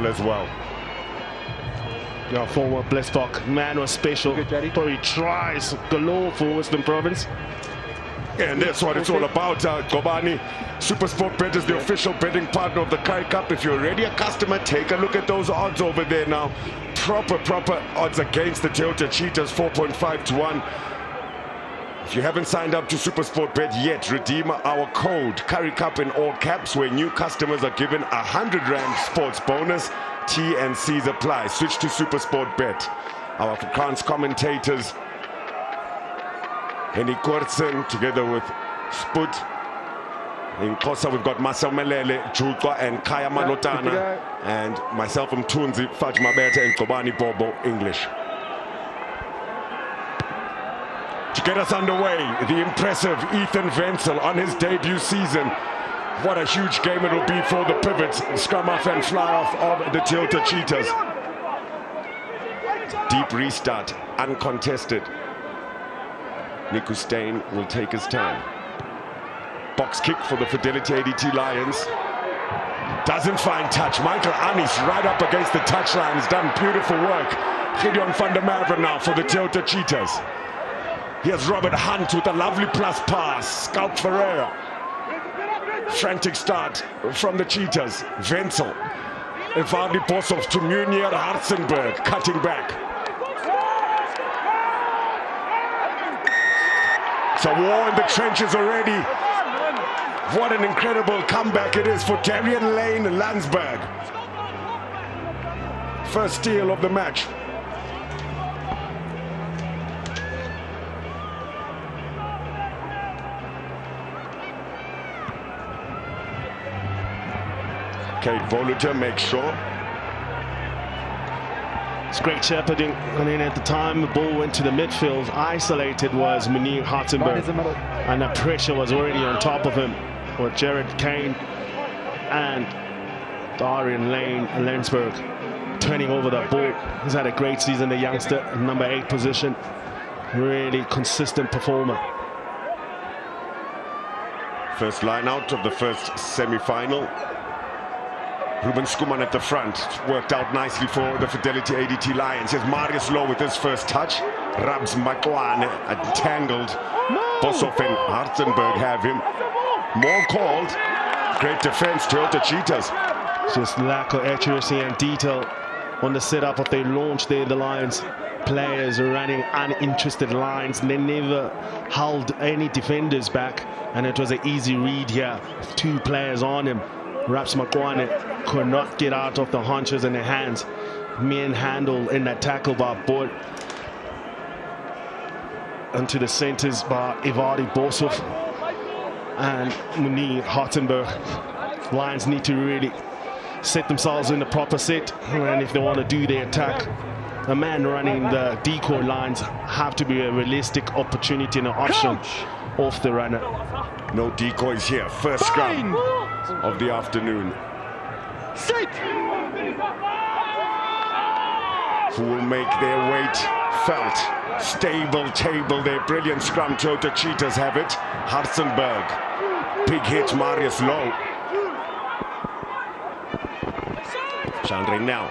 as well. Yeah, former Blistock man was special, but he tries galore for Western Province. And that's what it's all about, Gobani. SuperSport Bet is the official betting partner of the Currie Cup. If you're already a customer, take a look at those odds over there now. Proper odds against the Toyota Cheetahs, 4.5 to 1. If you haven't signed up to SuperSport Bet yet, redeem our code Currie Cup in all caps, where new customers are given R100 sports bonus. T&Cs apply. Switch to SuperSport Bet. Our Afrikaans commentators, Henny Kortsen, together with Sput. In Kosa, we've got Marcel Melele, Jutwa, and Kaya Malotana, and myself, Mtunzi, Fatima Beta, and Kobani Bobo, English. To get us underway, the impressive Ethan Wenzel on his debut season. What a huge game it will be for the pivots, scrum off and fly off of the Toyota Cheetahs. Deep restart, uncontested. Niku Steyn will take his time. Box kick for the Fidelity ADT Lions. Doesn't find touch. Michael Anis right up against the touchline. Has done beautiful work. Gideon van der Merwe now for the Toyota Cheetahs. Here's Robert Hunt with a lovely plus pass. Scout Ferreira. Frantic start from the Cheetahs. Wenzel. Evardi Bosov to Munir Hartzenberg. Cutting back. It's a war in the trenches already. What an incredible comeback it is for Darian Lane Landsberg. First steal of the match. Kate Voluter makes sure. It's great shepherding. I mean, at the time the ball went to the midfield, isolated was Munir Hartzenberg, and the pressure was already on top of him with Jared Kane and Darian Lane Landsberg turning over the ball. He's had a great season, the youngster, number 8 position. Really consistent performer. First line out of the first semi-final. Ruben Skuman at the front. Worked out nicely for the Fidelity ADT Lions. Here's Marius Low with his first touch. Rabs Makwane entangled. Bosov and Hartzenberg have him. More called. Great defense, Toyota Cheetahs. Just lack of accuracy and detail on the setup of their launch there, the Lions. Players are running uninterested lines. They never held any defenders back, and it was an easy read here. 2 players on him. Raps Makwane could not get out of the haunches and the hands. Manhandle in that tackle by Boyd. Into the centers by Evardi Bosov and Munir Hartzenberg. Lions need to really set themselves in the proper set, and if they want to do their attack, a man running the decoy lines have to be a realistic opportunity and an option off the runner. No decoys here. First scrum of the afternoon. Who will make their weight felt? Stable table there. Brilliant scrum. Toyota Cheetahs have it. Hartzenberg. Big hit. Marius Low. Jean-Andre now.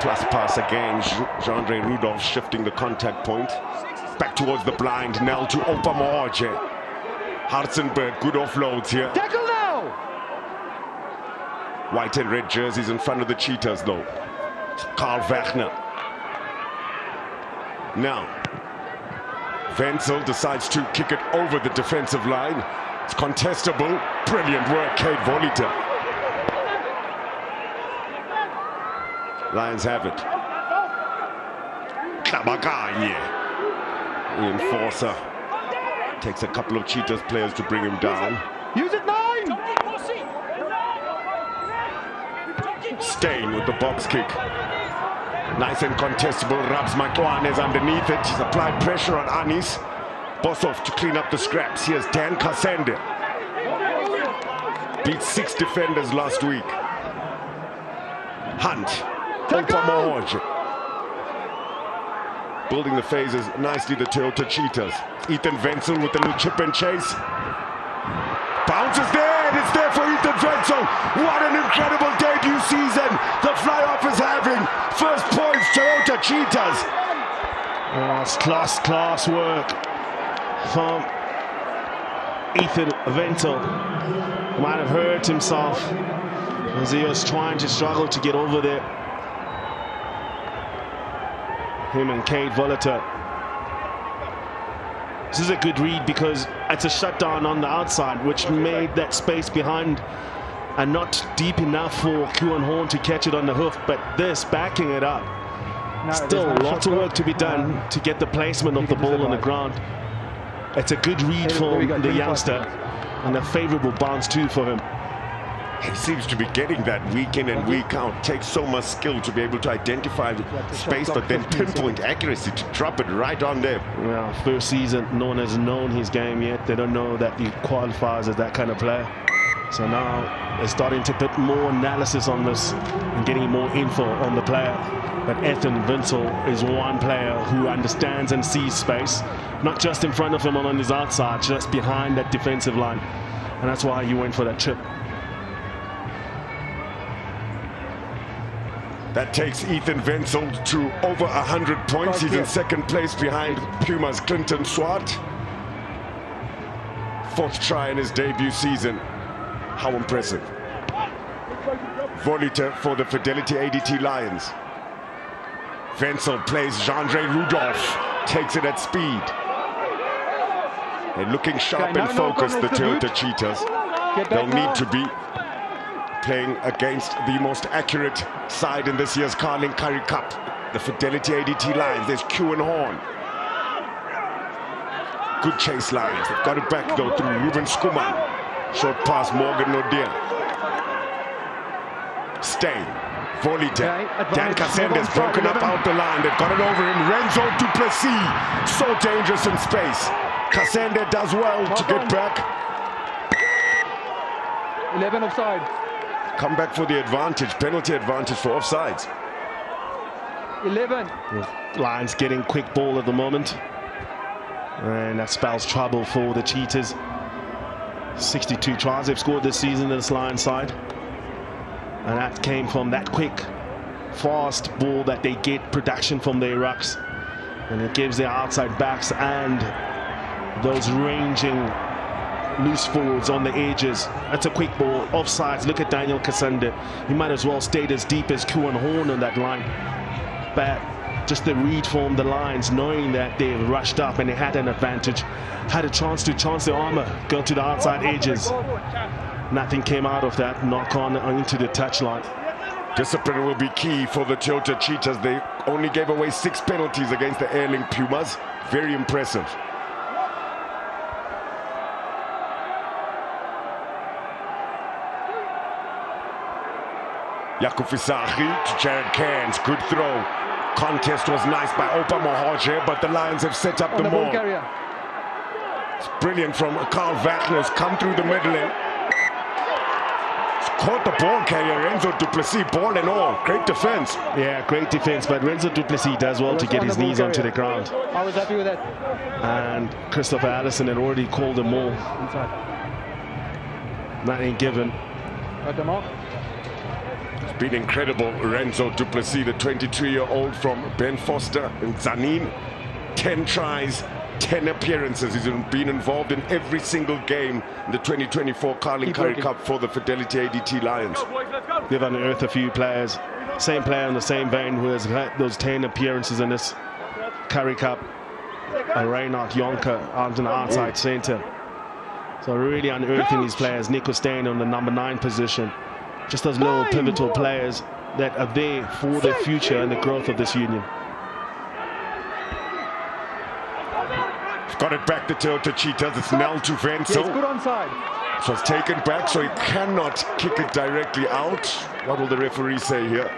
Plus pass again. Jean-Andre Rudolph shifting the contact point. Back towards the blind. Nell to Opa Mohoje. Hartzenberg, good offloads here. Tackle now! White and red jerseys in front of the Cheetahs though. Karl Wagner. Now, Wenzel decides to kick it over the defensive line. It's contestable. Brilliant work, Kate Voliter. Lions have it. Kabaganye. The enforcer. Takes a couple of Cheetahs players to bring him down. Use it 9! Steyn with the box kick. Nice and contestable. Rabs Makwane is underneath it. He's applied pressure on Anis. Bosov to clean up the scraps. Here's Dan Kasende. Beat 6 defenders last week. Hunt. Opa Mohoje. Building the phases nicely, the Toyota Cheetahs. Ethan Wenzel with a little chip and chase. Bounces there, and it's there for Ethan Wenzel. What an incredible debut season. The Oh, it's class work from Ethan Ventel. Might have hurt himself as he was trying to struggle to get over there. Him and Cade Volater. This is a good read because it's a shutdown on the outside, which made that space behind and not deep enough for Kuan Horn to catch it on the hoof. But this backing it up. No, still lots of work to be done to get the placement of the ball on the ground. It's a good read for the youngster and a favorable bounce too for him. He seems to be getting that week in and week out. Takes so much skill to be able to identify the space, but then pinpoint accuracy to drop it right on there. Well, first season, no one has known his game yet. They don't know that he qualifies as that kind of player. So now they're starting to put more analysis on this and getting more info on the player. But Ethan Vinsel is one player who understands and sees space, not just in front of him and on his outside, just behind that defensive line. And that's why he went for that trip. That takes Ethan Vinsel to over 100 points. He's in second place behind Puma's Clinton Swart. Fourth try in his debut season. How impressive. Voliter for the Fidelity ADT Lions. Vinsel plays Jean-Andre Rudolph. Takes it at speed. And looking sharp and focused, the Toyota Cheetahs. They'll need to be playing against the most accurate side in this year's Carling Currie Cup, the Fidelity ADT Lions. There's Kuan Horn. Good chase lines. They've got it back though through Ruben Skuman. Short pass, Morgan Nodia. Stain. Voliter. Dan Casenda's broken up out the line. They've got it over him. Renzo Duplessis. So dangerous in space. Casenda does well to get back. 11 offside. Come back for the advantage, penalty advantage for offsides. 11. Lions getting quick ball at the moment. And that spells trouble for the Cheetahs. 62 tries they've scored this season in this Lions side. And that came from that quick, fast ball that they get production from their rucks. And it gives their outside backs and those ranging loose forwards on the edges. That's a quick ball, offsides. Look at Daniel Kasende. He might as well stayed as deep as Kuan Horn on that line. But just the read from the Lions, knowing that they rushed up and they had an advantage, had a chance to chance their armor, go to the outside edges. Nothing came out of that, knock on into the touchline. Discipline will be key for the Toyota Cheetahs. They only gave away 6 penalties against the Airling Pumas. Very impressive. Yakufisahi to Jared Cairns. Good throw. Contest was nice by Opa Mohoje, but the Lions have set up the maul. It's brilliant from Carl Wagner's come through the middle. Caught the ball carrier, Renzo Duplessis, ball and all. Great defense. Yeah, great defense, but Renzo Duplessis does well to get his knees onto the ground. I was happy with that. And Christopher Allison had already called a maul. Nothing given. Got them off. It's been incredible. Renzo Duplessis, the 22-year-old from Ben Foster in Zanin. 10 tries, 10 appearances. He's been involved in every single game in the 2024 Carling Currie Cup for the Fidelity ADT Lions. They've unearthed a few players. Same player in the same vein who has had those 10 appearances in this Currie Cup. Reinhard Jonker on the outside center. So really unearthing these players. Nico Stain on the number 9 position. Just those little pivotal players that are there for the future and the growth of this union. Got it back to Toyota Cheetahs. It's Nell to Venzel. Yes, good onside. So it's taken back, so he cannot kick it directly out. What will the referee say here?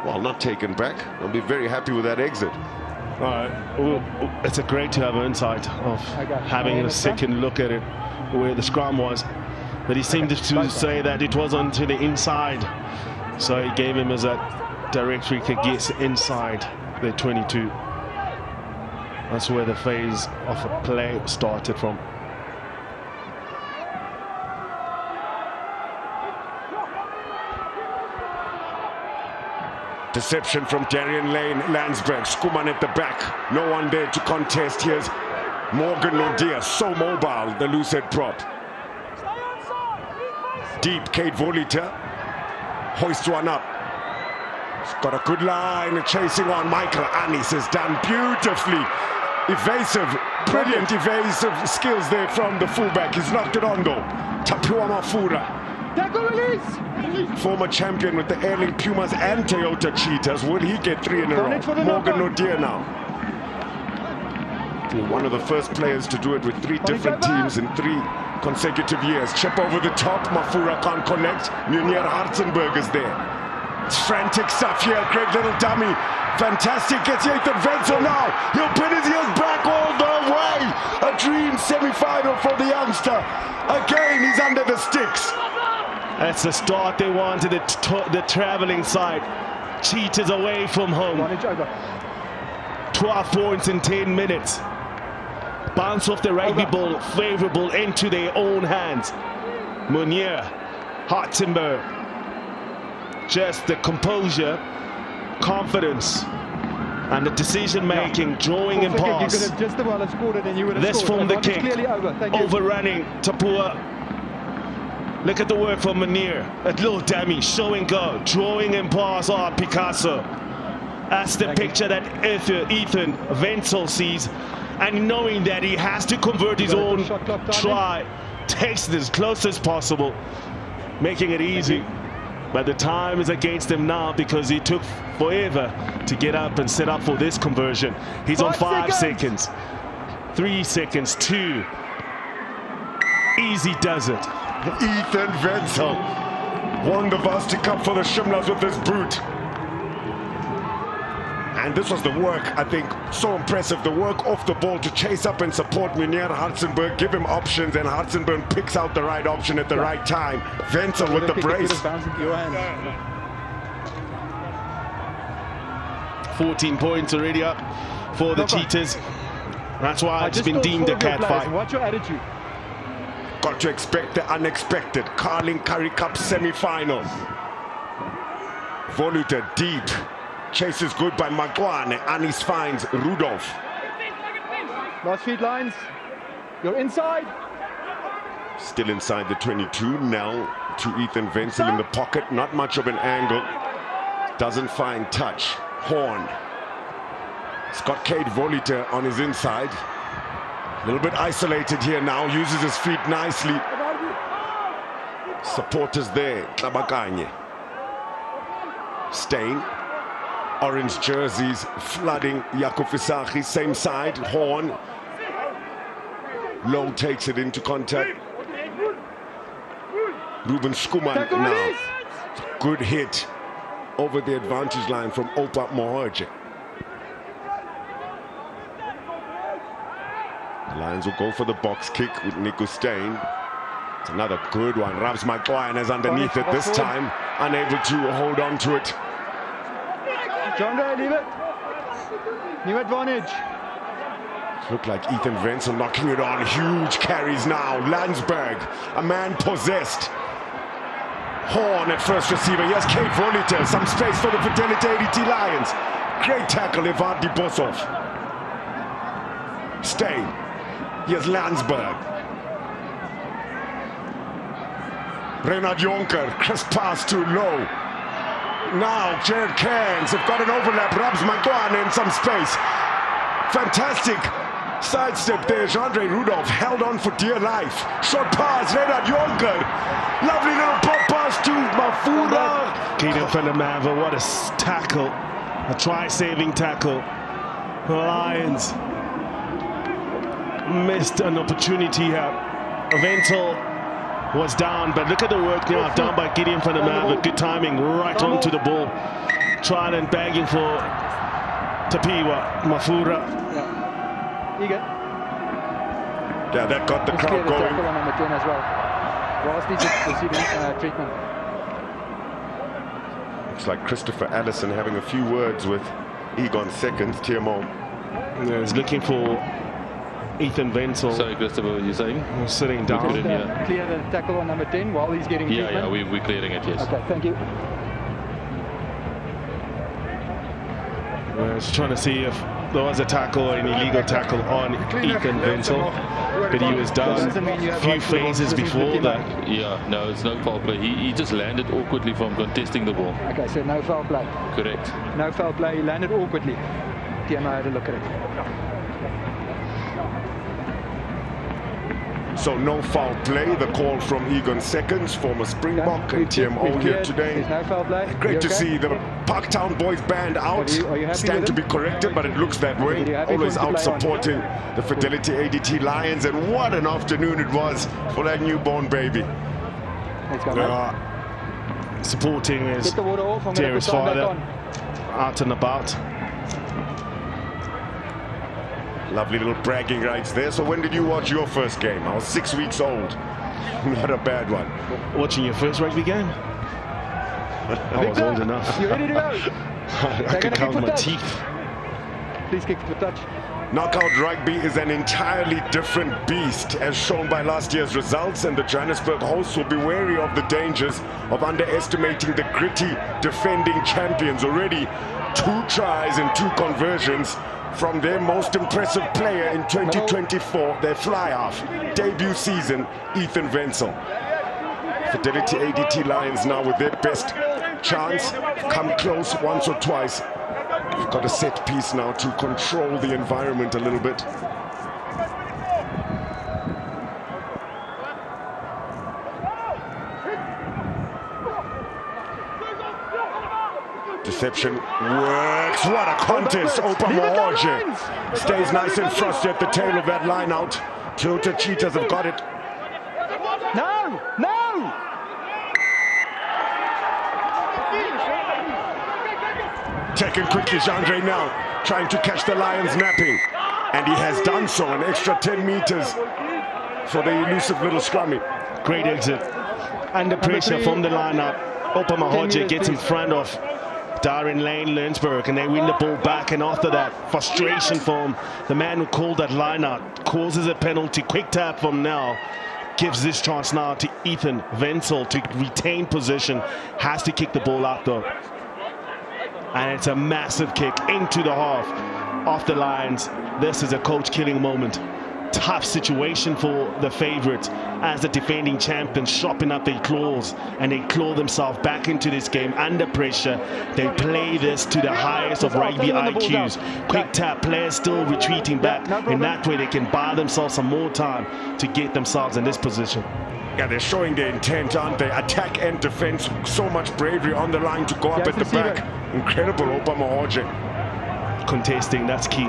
Well, not taken back. I'll be very happy with that exit. All right. Well, it's a great to have an insight of having a second look at it, where the scrum was. But he seemed to say that it was onto the inside. So he gave him as a direct free kick, yes, inside the 22. That's where the phase of a play started from. Deception from Darian Lane, Landsberg, Skuman at the back. No one there to contest. Here's Morgan Nodia, so mobile, the loose head prop. Deep, Kate Volita. Hoist one up. He's got a good line, chasing on. Michael Anis has done beautifully. Evasive, brilliant evasive skills there from the fullback. He's knocked it on though. Tapua Mafura. Tackle release! Former champion with the Airlink Pumas and Toyota Cheetahs. Will he get 3 in a row? Morgan Nodia now. One of the first players to do it with 3 different teams in 3 consecutive years. Chip over the top. Mafura can't connect. Munir Hartzenberg is there. It's frantic stuff here. Great little dummy. Fantastic. Gets Ethan Wenzel now. He'll pin his heels back all the way. A dream semi-final for the youngster. Again, he's under the sticks. That's the start they wanted, the travelling side. Cheetahs away from home. 12 points in 10 minutes. Bounce off the rugby ball, favourable into their own hands. Munir, Hartzenberg. Just the composure, confidence, and the decision-making, drawing and pass. This from the kick, overrunning Tapua. Look at the work from Munir. A little dummy, show and go, drawing and pass on Picasso. That's the picture that Ethan Wenzel sees, and knowing that he has to convert his own try, takes it as close as possible, making it easy. But the time is against him now because he took forever to get up and set up for this conversion. He's on 5 seconds. 3 seconds, 2. Easy does it. Ethan Wenzel won the Varsity Cup for the Shimlas with this boot. And this was the work, I think, so impressive. The work off the ball to chase up and support Munir Hartzenberg, give him options, and Hartzenberg picks out the right option at the right time. Wenzel with the brace. 14 points already up for the Cheetahs. That's why it's been deemed a cat fight. What's your attitude? Got to expect the unexpected. Carling Currie Cup semi-final. Voluta deep. Chase is good by Magwane. Anis finds Rudolph. Last feed lines. You're inside. Still inside the 22. Nell to Ethan Wenzel in the pocket. Not much of an angle. Doesn't find touch. Horn. Scott Cade Volita on his inside. A little bit isolated here now. Uses his feet nicely. Supporters there. Tlabakanye. Stain. Orange jerseys flooding Jakob Visachi. Same side. Horn. Low takes it into contact. Ruben Skuman now. Good hit over the advantage line from Opa Mohoje. The Lions will go for the box kick with Nico Stain. It's another good one. Rabs Magwane is underneath it this time. Unable to hold on to it. John Ray, leave it. New advantage. Look like Ethan Wenzel knocking it on. Huge carries now. Landsberg, a man possessed. Horn at first receiver. Yes, Kate Volita. Some space for the Fidelity ADT Lions. Great tackle, Ivan Dibosov. Stain. Here's Landsberg. Renard Jonker. Crisp pass too low. Now Jared Cairns have got an overlap. Rabs Magwane in some space. Fantastic sidestep there. Jean-Andre Rudolph held on for dear life. Short pass. Renard Jonker. Lovely little pop pass to Mafura. Gideon Fanamava, what a tackle. A try-saving tackle. The Lions missed an opportunity here. Wenzel was down, but look at the work now done by Gideon Fanamava. Good timing, right onto the ball. Trying and bagging for Tapiwa, Mafura. Yeah, that got the crowd going. Tackle on number 10 as well. Ross needs receiving treatment. Looks like Christopher Allison having a few words with Egon Seconds, TMO. Yeah, he's looking for Ethan Wenzel. Sorry, Christopher, what are you saying? Sitting down. Clear the tackle on number 10 while he's getting treatment. Yeah, we're clearing it, yes. Okay, thank you. We're just trying to see if there was a tackle, an illegal tackle on Ethan Wenzel, but he was down a few phases before that. Yeah, no, it's no foul play. He just landed awkwardly from contesting the ball. Okay, so no foul play. Correct. No foul play. He landed awkwardly. TMO had a look at it. So no foul play, the call from Egon Seconds, former Springbok and TMO here today. There's no foul play. Great to okay? see the Parktown boys band out. Are you happy Stand with to it? be corrected, but it looks that way. Always out supporting the Fidelity ADT Lions, and what an afternoon it was for that newborn baby. Let's go, mate. Supporting his Get the water off. I'm gonna dearest put time back father on. out and about. Lovely little bragging rights there. So when did you watch your first game? I was 6 weeks old. Not a bad one. Watching your first rugby game? I was old enough. You ready to go? I could count my teeth. Please kick for touch. Knockout rugby is an entirely different beast, as shown by last year's results, and the Johannesburg hosts will be wary of the dangers of underestimating the gritty defending champions. Already 2 tries and 2 conversions from their most impressive player in 2024, their fly-half debut season, Ethan Wenzel. Fidelity ADT Lions now with their best chance, come close once or twice. We've got a set piece now to control the environment a little bit. Deception works. What a contest. Opa Mohoje stays nice and frosty at the tail of that line out. Toyota Cheetahs have got it. No! No! Taken quickly, Jandre now trying to catch the Lions napping. And he has done so. An extra 10 meters for the elusive little scrummy. Great exit. Under pressure from the lineup. Opa Mohoje gets in front of Darren Lane Lensberg, and they win the ball back. And after that, frustration from the man who called that line out, causes a penalty. Quick tap from Nel gives this chance now to Ethan Wenzel to retain possession. Has to kick the ball out though, and it's a massive kick into the half of the Lions. This is a coach killing moment. Tough situation for the favourites as the defending champions sharpen up their claws, and they claw themselves back into this game under pressure. They play this to the highest of rugby IQs. Quick tap, players still retreating back, and that way they can buy themselves some more time to get themselves in this position. Yeah, they're showing their intent, aren't they? Attack and defense, so much bravery on the line to go up at the back. Incredible, Opa Mohoje. Contesting, that's key.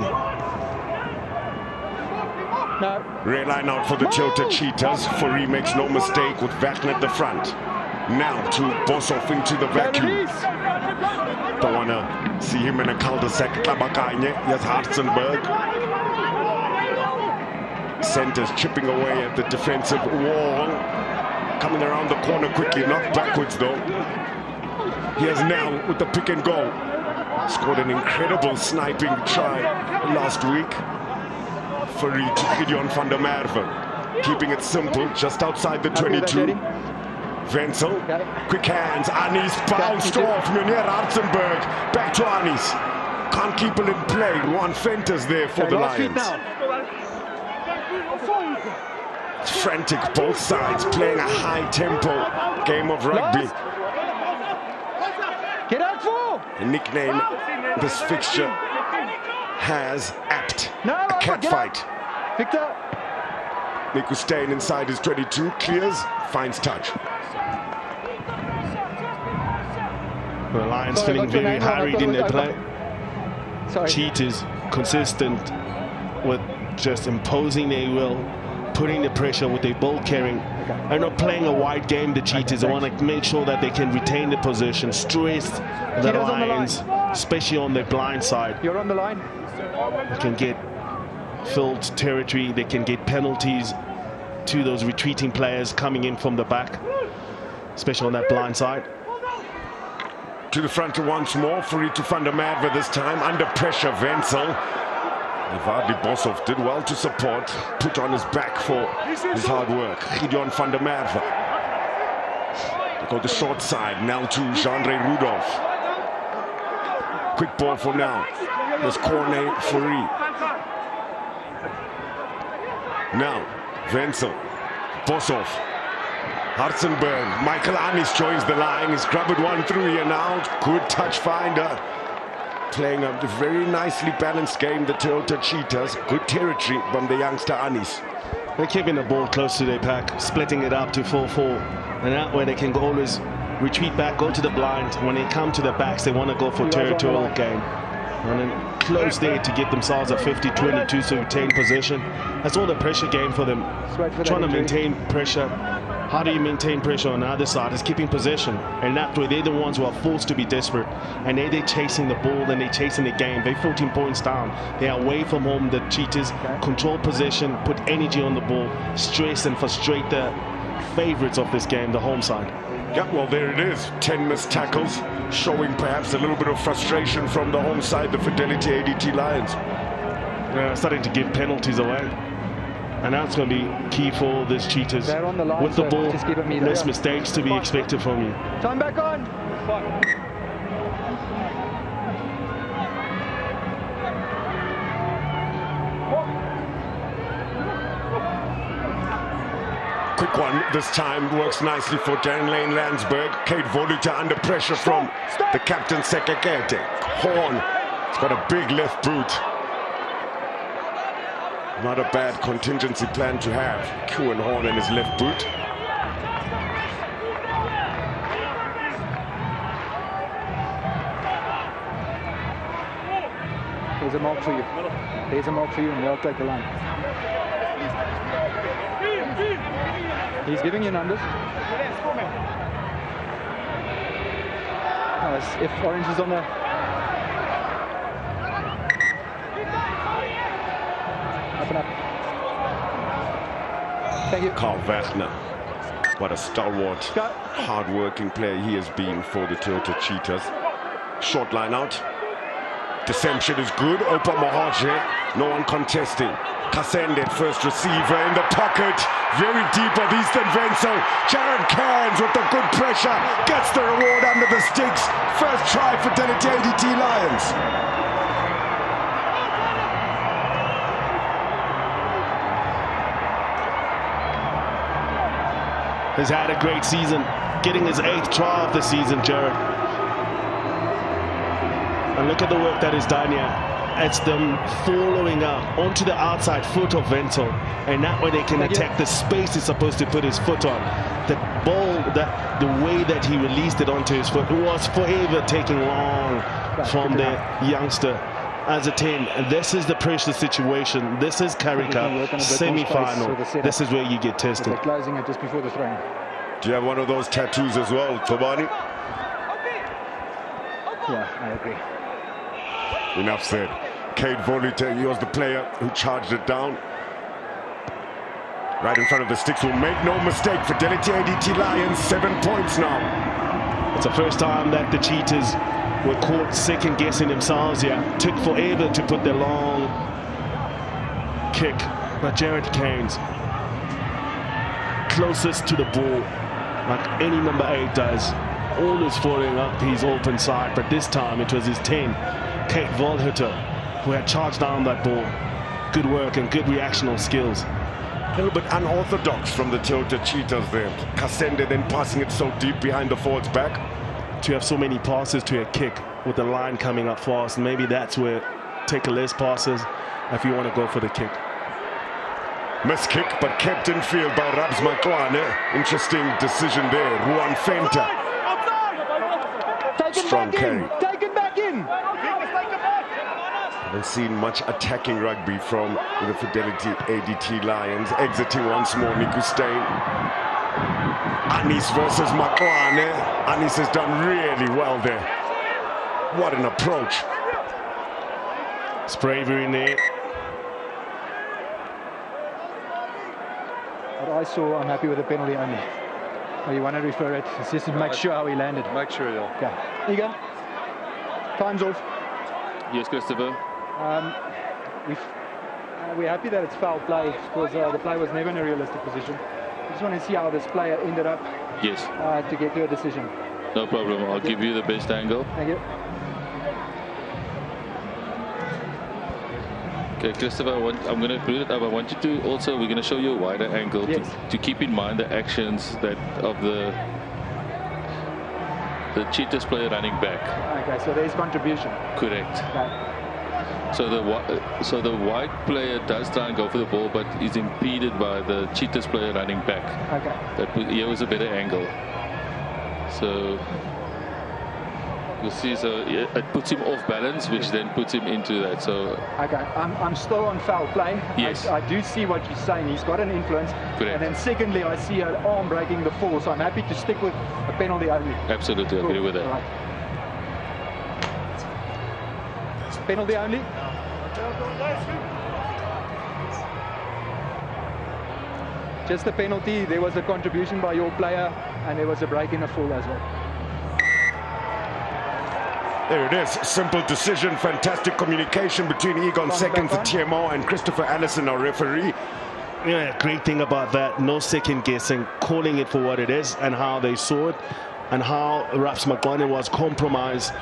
No. Red line out for the Toyota Cheetahs. Fourie makes no mistake with Vatten at the front. Now to Boshoff into the vacuum. Don't want to see him in a cul-de-sac. Tabakanye, yes, Hartzenberg. Centers chipping away at the defensive wall. Coming around the corner quickly, not backwards though. Here's Nel with the pick and go. Scored an incredible sniping try last week. Fourie to Gideon van der Merwe. Keeping it simple, just outside the 22. Wenzel, quick hands, Anis bounced off, Meneer Hartzenberg. Back to Anis. Can't keep it in play. Juan Fentes there for the Lions. It's frantic, both sides playing a high tempo game of rugby. Get out for! A nickname this fixture has apt. No, a cat fight. Victor. Niku staying inside his 22, clears, finds touch. The Lions feeling very harried in their play. Sorry. Cheetahs consistent with just imposing their will, putting the pressure with their ball carrying. They're not playing a wide game, the Cheetahs. They want to make sure that they can retain the position, stress the Lions, especially on their blind side. You're on the line. They can get filled territory, they can get penalties to those retreating players coming in from the back, especially on that blind side. To the front once more, Fourie to van der Merwe this time, under pressure, Wenzel. Vardy Boshoff did well to support, put on his back for his hard work. Gideon van der Merwe. They go the short side, now to Jandre Rudolph. Quick ball for now. was Corne Currie. Now, Wenzel, Boshoff, Hartzenberg, Michael Anis joins the line. He's grabbed one through here now. Good touch finder. Playing a very nicely balanced game, the Toyota Cheetahs. Good territory from the youngster Anis. They're keeping the ball close to their pack, splitting it up to 4-4. And that way they can always retreat back, go to the blind. When they come to the backs, they want to go for territorial game. And then close there to get themselves a 50-22 to retain possession. That's all the pressure game for them. Trying to maintain pressure. How do you maintain pressure on the other side? Is keeping possession. And that way they're the ones who are forced to be desperate. And they're chasing the ball and they're chasing the game. They're 14 points down. They're away from home. The Cheetahs control possession, put energy on the ball, stress and frustrate the favorites of this game, the home side. Yeah, well, there it is. 10 missed tackles, showing perhaps a little bit of frustration from the home side, the Fidelity ADT Lions. Starting to give penalties away. And that's going to be key for this Cheetahs. On the line, with the so ball, just keep it meter, less mistakes to be expected from you. Time back on. Quick one this time, works nicely for Dan Lane Landsberg. Kate Volita under pressure from the captain Sekekete. Horn, he's got a big left boot. Not a bad contingency plan to have. Kewan Horn in his left boot. There's a mark for you. There's a mark for you, and they'll take the line. He's giving you numbers. Nice. If Orange is on the... Up and up. Thank you. Carl Wagner. What a stalwart, hard-working player he has been for the Toyota Cheetahs. Short line out. Deception is good. Opa Mohaje, no one contesting. Kasende, first receiver in the pocket. Very deep of Eastern Wenzel. Jared Cairns with the good pressure. Gets the reward under the sticks. First try for Fidelity ADT Lions. Has had a great season, getting his 8th try of the season, Jared. And look at the work that is done here. It's them following up onto the outside foot of Wenzel, and that way they can attack the space he's supposed to put his foot on. The ball, the way that he released it onto his foot, it was forever taking long from the youngster. As a 10, and this is the pressure situation. This is Currie Cup semi-final. This is where you get tested. They're closing it just before the throw. Do you have one of those tattoos as well, Tobani? Yeah, I agree. Enough said. Kate Volita, he was the player who charged it down. Right in front of the sticks, will make no mistake. Fidelity ADT Lions, 7 points now. It's the first time that the Cheetahs were caught second-guessing themselves here. Took forever to put their long kick. But Jared Cairns, closest to the ball, like any number 8 does. Always following up his open side, but this time it was his 10, Kate Volhutter, who had charged down that ball. Good work and good reactional skills. A little bit unorthodox from the Toyota Cheetahs there. Kasende then passing it so deep behind the forward's back. To have so many passes to a kick with the line coming up fast, maybe that's where take less passes if you want to go for the kick. Missed kick, but kept in field by Rabs Makwane. Interesting decision there. Ruan Fenta. Strong carry. Take it back in. Haven't seen much attacking rugby from the Fidelity ADT Lions. Exiting once more, Niku Steyn. Anis versus Makwane. Anis has done really well there. What an approach. It's bravery in there. What I saw, I'm happy with the penalty only. Oh, you want to refer it? It's just to make sure how he landed. Make sure, yeah. Okay. Here you go. Time's off. Yes, Christopher. We're happy that it's foul play because the play was never in a realistic position. I just want to see how this player ended up Yes. to get to a decision. No problem. I'll give you the best angle. Thank you. Okay, Christopher, I'm going to put it up. I want you to also, we're going to show you a wider angle to keep in mind the actions that of the Cheetahs player running back. Okay, so there's contribution. Correct. Okay. So the white player does try and go for the ball, but is impeded by the Cheetahs player running back. Okay. Here was a better angle. So you'll see, so it puts him off balance, which then puts him into that. So okay, I'm still on foul play. Yes. I do see what you're saying. He's got an influence. Correct. And then secondly, I see an arm breaking the fall, so I'm happy to stick with a penalty only. Absolutely, Cool. agree with that. Right. Penalty only. Just a penalty. There was a contribution by your player, and there was a break in the fall as well. There it is. Simple decision. Fantastic communication between Egon Seconds, the TMO, and Christopher Allison, our referee. Yeah, great thing about that, no second guessing, calling it for what it is and how they saw it, and how Raps McGuire was compromised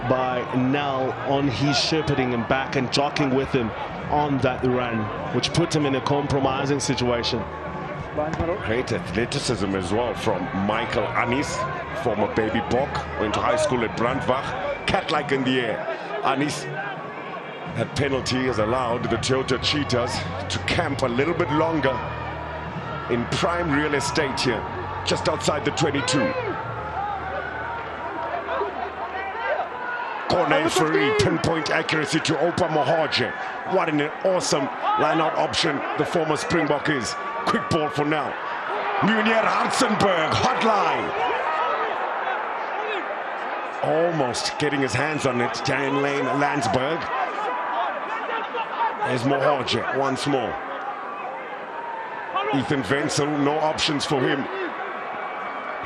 by Nell on his shepherding him back and jockeying with him on that run, which put him in a compromising situation. Great athleticism as well from Michael Anis, former baby Bok, went to high school at Brandwag, cat-like in the air. Anis, that penalty has allowed the Toyota Cheetahs to camp a little bit longer in prime real estate here, just outside the 22. Corner free, pinpoint accuracy to Opa Mohoje. What an awesome line-out option the former Springbok is. Quick ball for now. Munier Hartzenberg, hotline. Almost getting his hands on it. Jan Lane Landsberg. There's Mohoje once more. Ethan Wenzel, no options for him.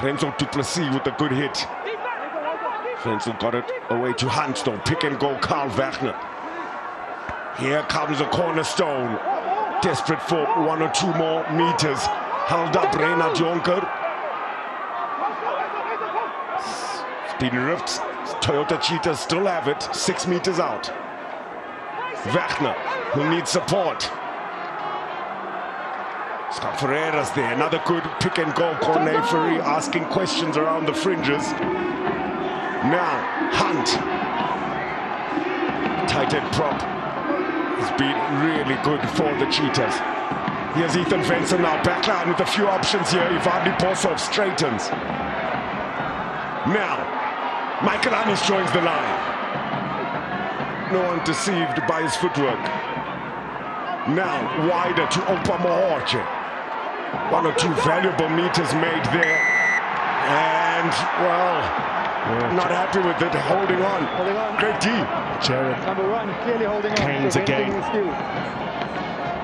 Renzo du Plessis with a good hit. Wenzel got it away to Hanstow. Pick and go, Karl Wagner. Here comes a cornerstone. Desperate for 1 or 2 more meters. Held up, Reinhard Jonker. It's been ripped. Toyota Cheetahs still have it. 6 meters out. Wagner, who needs support. Scott Ferreira's there. Another good pick and go. Cornet Ferry asking questions around the fringes. Now, Hunt. Tight end prop. Has been really good for the Cheetahs. Here's Ethan Wenzel now, backline with a few options here. Ivani Bosov straightens. Now, Michael Anis joins the line. No one deceived by his footwork. Now, wider to Opa Mohoje. 1 or 2 valuable meters made there. And, well, not happy with it, holding on. Great D. Jared. Number 1, clearly holding on. Canes again.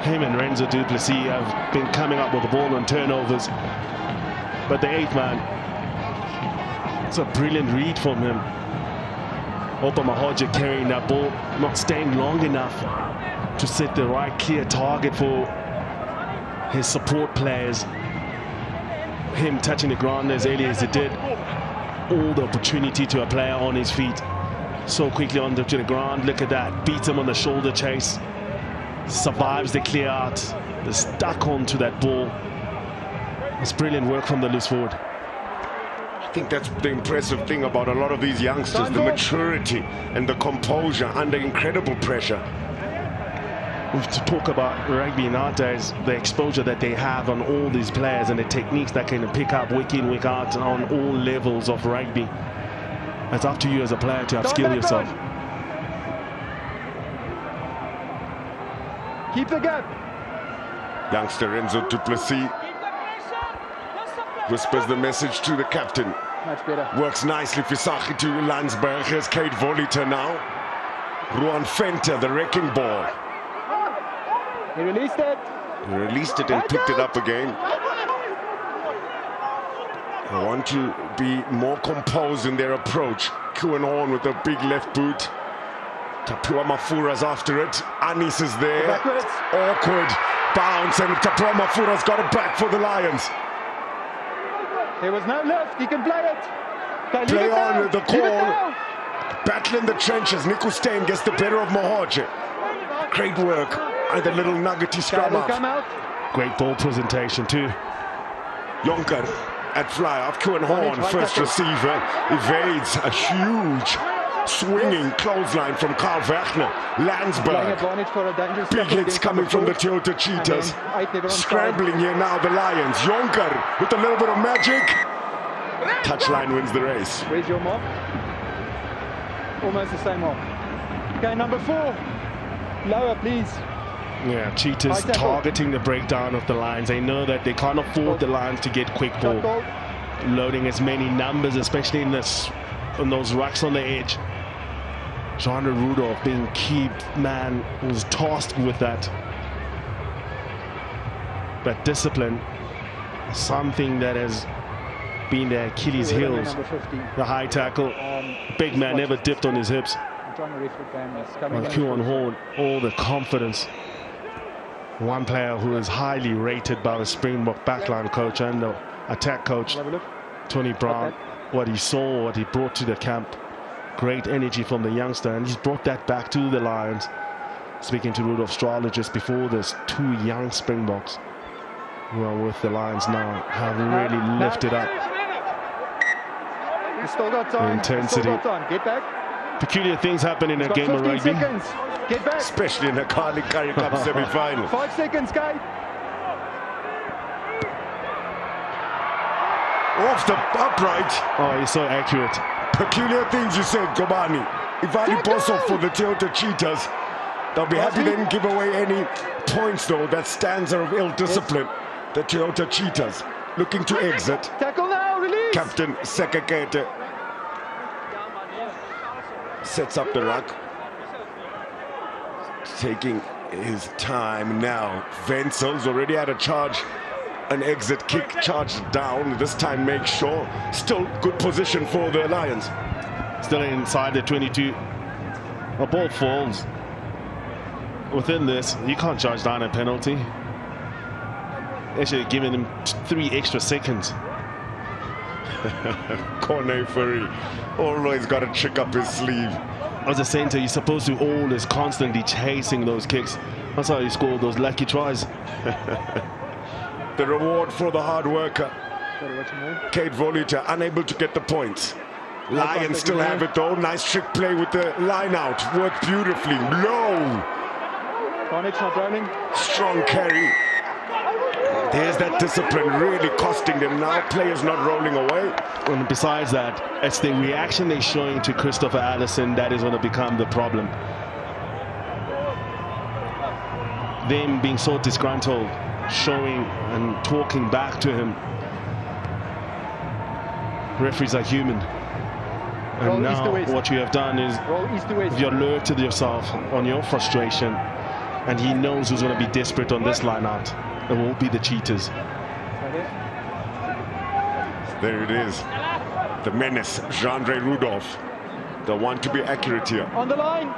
Him and Renzo du Plessis have been coming up with the ball on turnovers. But the 8th man, it's a brilliant read from him. Opa Mohoje carrying that ball, not staying long enough to set the right clear target for his support players. Him touching the ground as early as he did. All the opportunity to a player on his feet. So quickly onto the ground. Look at that. Beats him on the shoulder chase. Survives the clear out. They're stuck onto that ball. It's brilliant work from the loose forward. I think that's the impressive thing about a lot of these youngsters, the maturity and the composure under incredible pressure. To talk about rugby nowadays, the exposure that they have on all these players and the techniques that can pick up week in, week out on all levels of rugby. It's up to you as a player to upskill yourself. Keep the gap. Youngster Renzo du Plessis whispers the message to the captain. Much better. Works nicely for Sachi to Landsberg. Here's Kate Voliter now. Ruan Fenter, the wrecking ball. He released it. He released it and picked it up again. They want to be more composed in their approach. Kuan Horn with a big left boot. Tapua Mafura's after it. Anis is there. Backwards. Awkward bounce, and Tapua Mafura's got it back for the Lions. There was no lift. He can play it. Okay, Play on the Leave it call. now. Battle in the trenches. Nico Steyn gets the better of Mohoje. Great work. And the little nuggety scrum Will come off. out. Great ball presentation too. Jonker at fly off Horn, first receiver, evades a huge swinging clothesline from Karl Wagner. Playing Landsberg, advantage for a dangerous big tackle hits against coming from the number Toyota Cheetahs. 8 never on Scrambling here now, the Lions. Jonker with a little bit of magic. Touchline wins the race. side. Where's your mark? Almost the same mark. Okay, number 4. Lower, please. Yeah, Cheetahs High tackle. targeting the breakdown of the lines. They know that they can't afford the Lions to get quick ball. Shot goal. Loading as many numbers, especially in on those rucks on the edge. Jean-Andre Rudolph being key man was tasked with that. But discipline, something that has been their Achilles heels. Number 15. The high tackle, big man never dipped on his hips. I'm trying to reach the game. It's coming On in. Horn, all the confidence. One player who is highly rated by the Springbok backline coach and the attack coach, Have a look. Tony Brown. What he saw, what he brought to the camp. Great energy from the youngster, and he's brought that back to the Lions. Speaking to Rudolph Strahler just before this, 2 young Springboks who are with the Lions now have really lifted up. You still got time. Intensity. You still got time. Get back. Peculiar things happen in a Got game of 15 rugby. seconds. Get back. Especially in the Currie Cup semi-final. 5 seconds, guy. Off the upright. Oh, he's so accurate. Peculiar things you said, Gobani. Ivani Bosov for the Toyota Cheetahs. They'll be happy they didn't give away any points, though. That stanza of ill discipline. The Toyota Cheetahs looking to exit. Tackle now. Release. Captain Sekekete sets up the ruck. Taking his time now. Wenzel's already had a charge. An exit kick charged down. This time make sure. Still good position for the Lions. Still inside the 22. A ball falls. Within this, you can't charge down a penalty. They should have given him 3 extra seconds. Corne Furry always got a trick up his sleeve. As a centre, you're supposed to always constantly chasing those kicks. That's how you score those lucky tries. The reward for the hard worker. Sorry, what's more? Kate Volita unable to get the points. Lions still have it though. Nice trick play with the line out. Worked beautifully. Low. Carnage not rolling. Strong carry. There's that discipline really costing them now. Players not rolling away. And besides that, it's the reaction they're showing to Christopher Allison that is going to become the problem. Them being so disgruntled, showing and talking back to him. Referees are human. Roll And east to now west. what you have done is Roll east to west. you've alerted yourself on your frustration, and he knows who's going to be desperate on this line out. It will be the Cheetahs. There it is. The menace, Jean-Andre Rudolph. The one to be accurate here. On the line.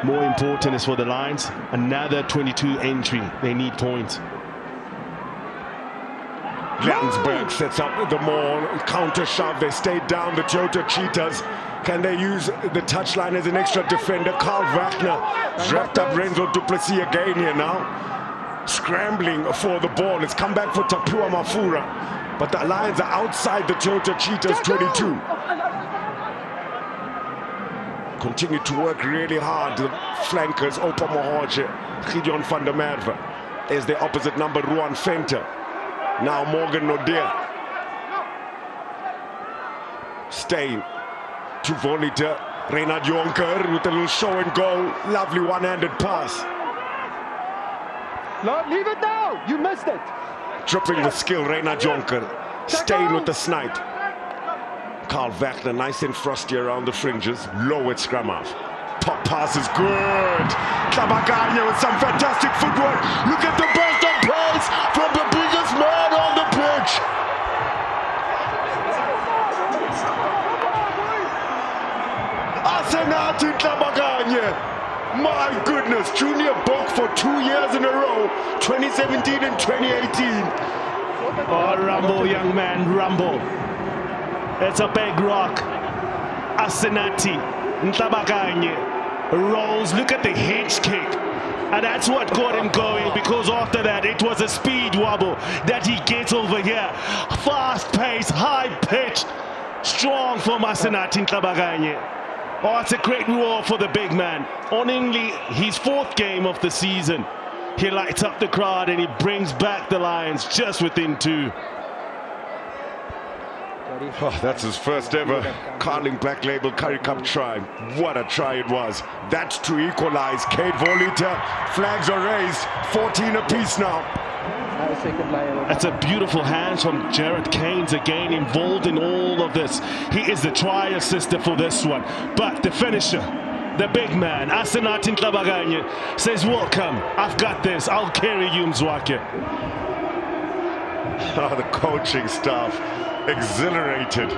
More important is for the Lions, another 22 entry. They need points. Landsberg sets up the maul, counter shove. They stayed down, the Toyota Cheetahs. Can they use the touchline as an extra defender? Karl Wagner wrapped up Renzo Duplessis again here now. Scrambling for the ball. It's come back for Tapua Mafura. But the Lions are outside the Toyota Cheetahs 22. Continue to work really hard. The flankers, Opa Mohoje, Gideon van der Merwe. There's the opposite number, Ruan Venter. Now Morgan Nodir. Steyn to Volita. Reinhard Jonker with a little show and go. Lovely one-handed pass. Leave it now. You missed it. Dripping with skill, Reinhard Jonker. Steyn with the snipe. Karl Wagner, nice and frosty around the fringes. Low at scrum half. Pop pass is good. Tabakanya with some fantastic footwork. Look at the burst of pace from the biggest man on the pitch. Asenati Tabakanya. My goodness, junior book for 2 years in a row, 2017 and 2018. Oh, rumble, young man, rumble. It's a big rock. Asenati Ntabakanye. rolls, look at the hinge kick. And that's what got him going, because after that, it was a speed wobble that he gets over here. Fast pace, high pitch, strong for Masinathi Ntlabaganye. Oh, it's a great reward for the big man. On only his 4th game of the season, he lights up the crowd and he brings back the Lions just within 2. Oh, that's his first ever Carling Black Label Currie Cup try. What a try it was. That's to equalize. Kate Volita, flags are raised. 14 apiece now. That's a beautiful hand from Jared Keynes, again involved in all of this. He is the try assister for this one. But the finisher, the big man, Masinathi Ntlabaganye, says, welcome, I've got this, I'll carry you, Mzwakhe. Oh, the coaching staff exhilarated.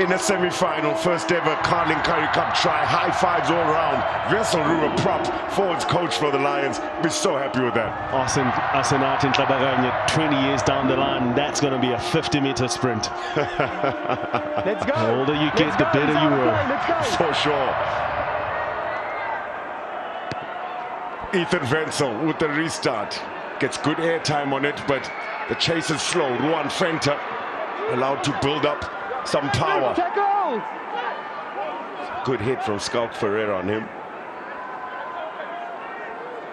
In a semi-final, first ever Carling Currie Cup try, high fives all round. Wessel Ruhr, prop, forwards coach for the Lions. We're so happy with that. Masinathi Ntlabaganye, 20 years down the line, that's going to be a 50-meter sprint. Let's go. The older you get, the better you will. For sure. Ethan Wenzel with the restart. Gets good airtime on it, but the chase is slow. Ruan Venter allowed to build up some power. Good hit from Skalk Ferreira on him.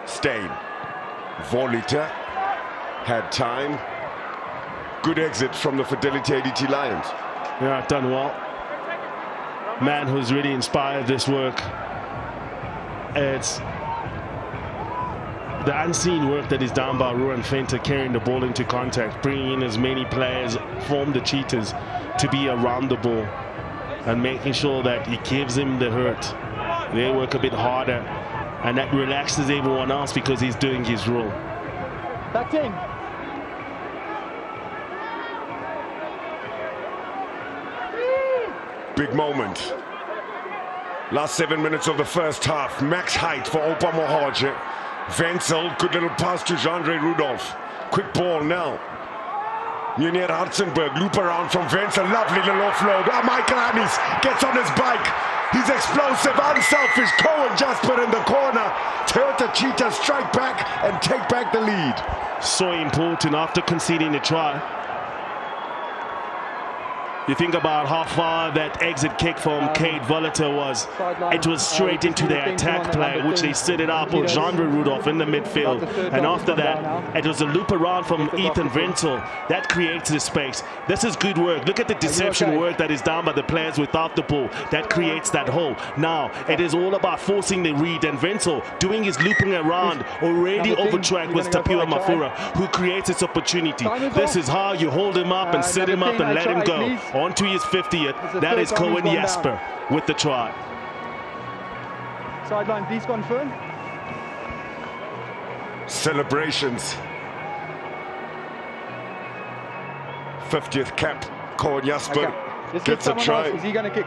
Steyn. Volita had time. Good exit from the Fidelity ADT Lions. Yeah, done well. Man who's really inspired this work. It's the unseen work that is done by Ruan Venter, carrying the ball into contact, bringing in as many players from the Cheetahs to be around the ball and making sure that he gives him the hurt. They work a bit harder, and that relaxes everyone else because he's doing his role. Back in. Big moment. Last 7 minutes of the first half. Max height for Opa Mohorje. Wenzel, good little pass to Jean-Andre Rudolph. Quick ball now. Munir Hartzenberg, loop around from Wenzel. Lovely little offload. Michael Annis gets on his bike. He's explosive, unselfish. Cohen just put in the corner. Toyota Cheetahs strike back and take back the lead. So important after conceding the try. You think about how far that exit kick from Kate Volita was. It was straight into the attack play, which they set it up with Jean-Andre Rudolph in the midfield. And after that, it was a loop around from Ethan Wenzel. That creates the space. This is good work. Look at the deception work that is done by the players without the ball. That creates that hole. Now, it is all about forcing the read. And Wenzel doing his looping around, already over track with Tapiwa Mafura, who creates this opportunity. This is how you hold him up and set him up and let him go. On to his 50th, that is Cohen Jasper with the try. Sideline, please confirm. Celebrations. 50th cap, Cohen Jasper gets a try. Is he going to kick?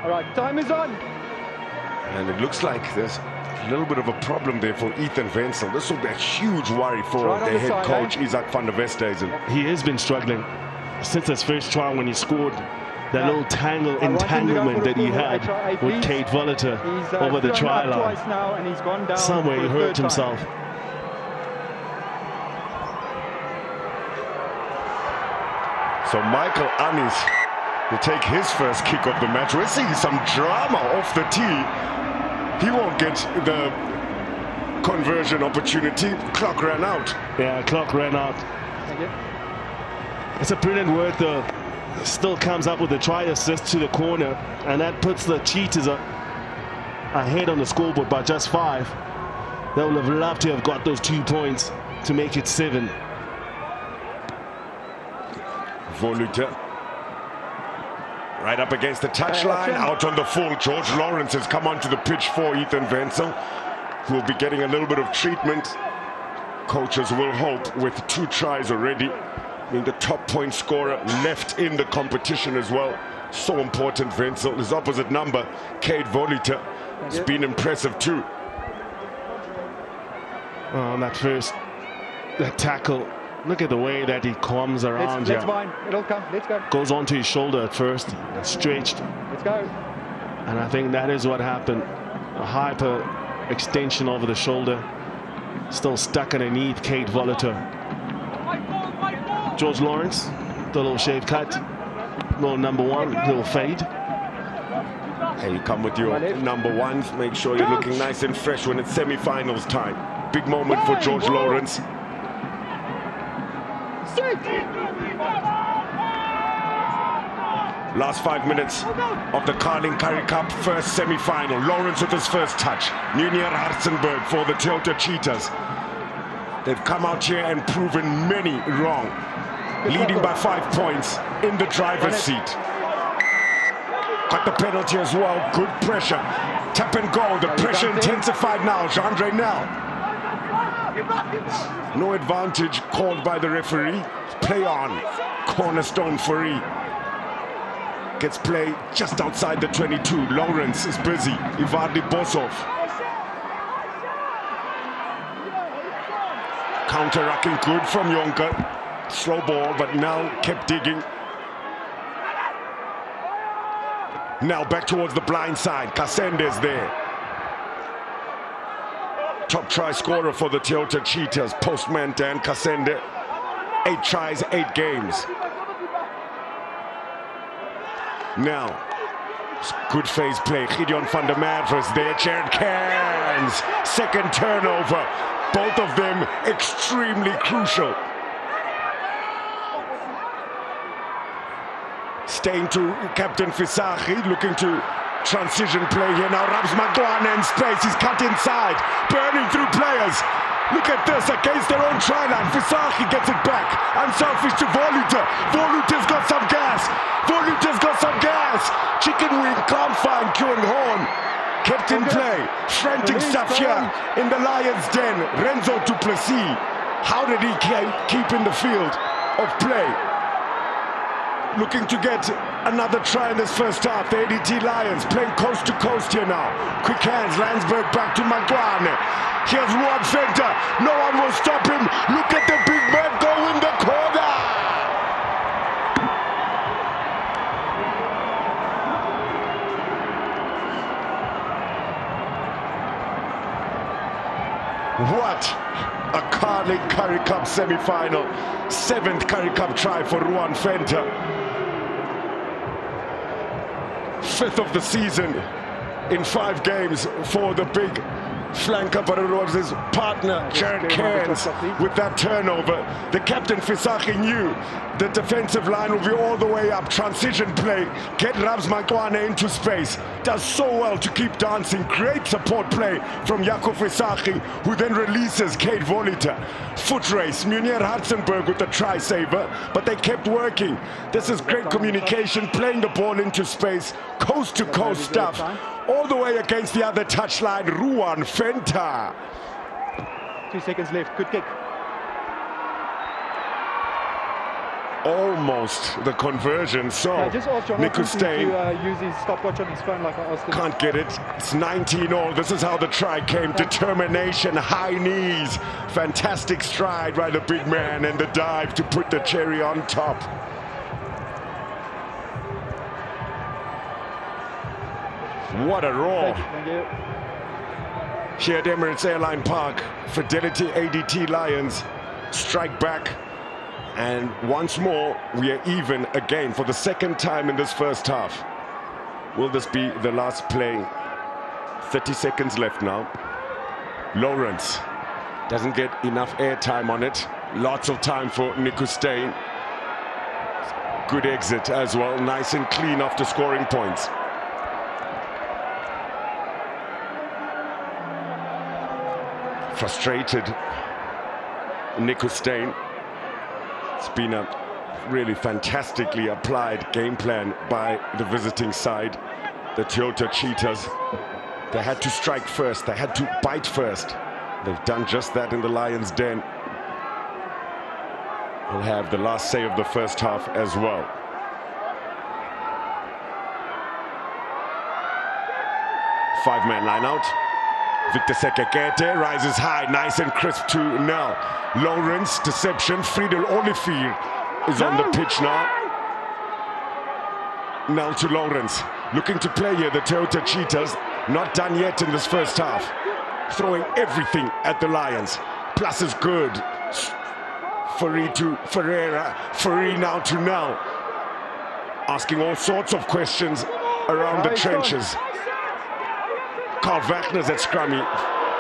All right, time is on. And it looks like there's a little bit of a problem there for Ethan Wenzel. This will be a huge worry for the head coach, Isaac van der Westhuizen. He has been struggling since his first try when he scored that little entanglement that he had with Kate Volita over the try line. Somewhere he hurt himself. So Michael Annis will take his first kick of the match. We're seeing some drama off the tee. He won't get the conversion opportunity. Clock ran out. Yeah, clock ran out. It's a brilliant work though. Still comes up with a try assist to the corner, and that puts the Cheetahs ahead on the scoreboard by just 5. They would have loved to have got those 2 points to make it 7. Volita right up against the touchline, out on the full. George Lawrence has come onto the pitch for Ethan Wenzel, who will be getting a little bit of treatment. Coaches will hope with 2 tries already, being the top point scorer left in the competition as well. So important, Wenzel. His opposite number, Kate Volita, has been impressive too. On that first tackle, look at the way that he comes around here. It'll come. Let's go. Goes onto his shoulder at first, stretched. Let's go. And I think that is what happened. A hyper extension over the shoulder. Still stuck underneath Kate Volato. George Lawrence, the little shave cut. Little number one, little fade. Hey, you come with your number ones. Make sure you're looking nice and fresh when it's semi-finals time. Big moment for George Lawrence. Last 5 minutes of the Currie Cup first semi-final. Lawrence with his first touch. Munir Hartzenberg for the Toyota Cheetahs. They've come out here and proven many wrong. Leading by 5 points in the driver's seat. Got the penalty as well. Good pressure. Tap and go. The pressure intensified now. Jean-Andre Nel. No advantage called by the referee. Play on. Cornerstone Fourie. Gets play just outside the 22. Lawrence is busy. Ivardi Bosov. Counter-racking good from Jonker. Slow ball, but now kept digging. Now back towards the blind side. Kassende's there. Top try scorer for the Toyota Cheetahs. Postman Dan Kassende. 8 tries, 8 games. Now, good phase play. Gideon van der Merwe there. Jared Cairns. Second turnover. Both of them extremely crucial. Staying to Captain Visagie, looking to transition play here now. Rabs Magwana in space, he's cut inside, burning through players. Look at this, against their own try line. Visagie gets it back, unselfish to Voluta. Voluta's got some gas, Voluta's got some gas. Chicken wing can't find Kieran Horn. Kept in play, frantic stuff here in the Lions' den. Renzo Duplessis, how did he keep in the field of play? Looking to get another try in this first half. The ADT Lions playing coast to coast here now. Quick hands, Landsberg back to Magwane. Here's Ruan Fenter. No one will stop him. Look at the big man go in the corner. What a Currie Cup semi-final. 7th Currie Cup try for Ruan Fenter. 5th of the season in 5 games for the big flanker, but it was his partner Jared Cairns with that turnover. The captain Visagie knew the defensive line will be all the way up. Transition play, get Rabs Magwana into space. Does so well to keep dancing. Great support play from Jaco Visagie, who then releases Kate Volita. Foot race, Munir Hartzenberg with the try saver, but they kept working. This is great communication, playing the ball into space, coast to coast stuff. All the way against the other touchline, Ruan Fenter. 2 seconds left, good kick. Almost the conversion, so Nico Steyn use his stopwatch on his phone like I asked him. Can't get it. It's 19-all. This is how the try came. Determination, high knees, fantastic stride by the big man, and the dive to put the cherry on top. What a roar. Thank you. Here at Emirates Airline Park, Fidelity ADT Lions strike back. And once more, we are even again for the 2nd time in this first half. Will this be the last play? 30 seconds left now. Lawrence doesn't get enough airtime on it. Lots of time for Nico Steyn. Good exit as well, nice and clean after scoring points. Frustrated Nico Steyn. It's been a really fantastically applied game plan by the visiting side, the Toyota Cheetahs. They had to strike first, they had to bite first. They've done just that in the Lions' den. We'll have the last say of the first half as well. Five-man line out. Victor Sekekete rises high, nice and crisp to Nel. Lawrence, deception. Friedel Olivier is on the pitch now. Nel to Lawrence. looking to play here, the Toyota Cheetahs. Not done yet in this first half. Throwing everything at the Lions. Plus is good. Currie to Ferreira. Currie now to Nell. Asking all sorts of questions around the trenches. Carl Wagner's at scrummy.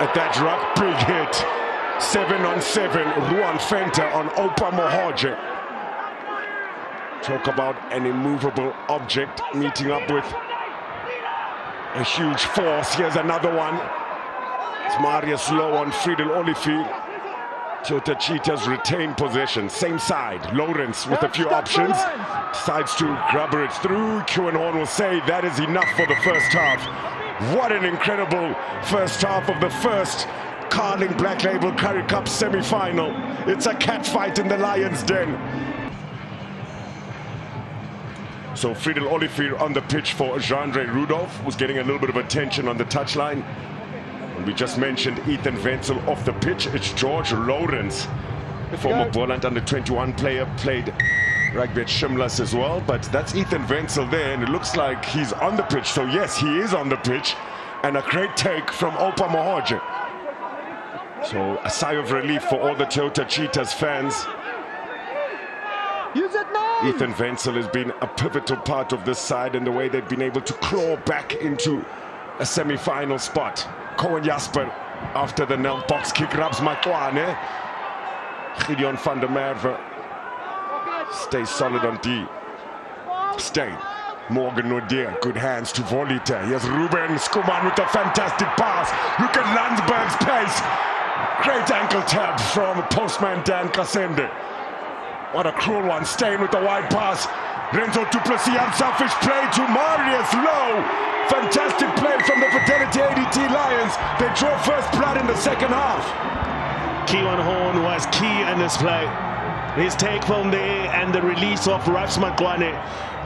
At that ruck, big hit. 7-on-7. Ruan Fenter on Opa Mohoje. Talk about an immovable object meeting up with a huge force. Here's another one. It's Marius Low on Friedel Olivier. Toyota Cheetahs retain possession. Same side. Lawrence with a few options. Decides to grab it through. Horn will say that is enough for the first half. What an incredible first half of the first Carling Black Label Currie Cup semi-final. It's a cat fight in the Lions' den. So Friedel Olivier on the pitch for Jean-Andre Rudolph, who's getting a little bit of attention on the touchline. And we just mentioned Ethan Wenzel off the pitch. It's George Lawrence, the former Boland under-21 player, played rugby at Shimlas as well. But that's Ethan Wenzel there, and it looks like he's on the pitch. So yes, he is on the pitch. And a great take from Opa Mohoje. So a sigh of relief for all the Toyota Cheetahs fans. Use it now! Ethan Wenzel has been a pivotal part of this side in the way they've been able to claw back into a semi-final spot. Cohen Jasper, after the Nel box kick, rubs Makwane. Gideon van der Merwe stays solid on D. Steyn. Morgan Nodia, good hands to Volita. Here's Ruben Skuman with a fantastic pass. Look at Landsberg's pace. Great ankle tap from postman Dan Kasende. What a cruel one. Steyn with the wide pass. Renzo Duplessis, unselfish play to Marius Low. Fantastic play from the Fidelity ADT Lions. They draw first blood in the second half. Keewan Horn was key in this play. His take from there and the release of Raps Makwane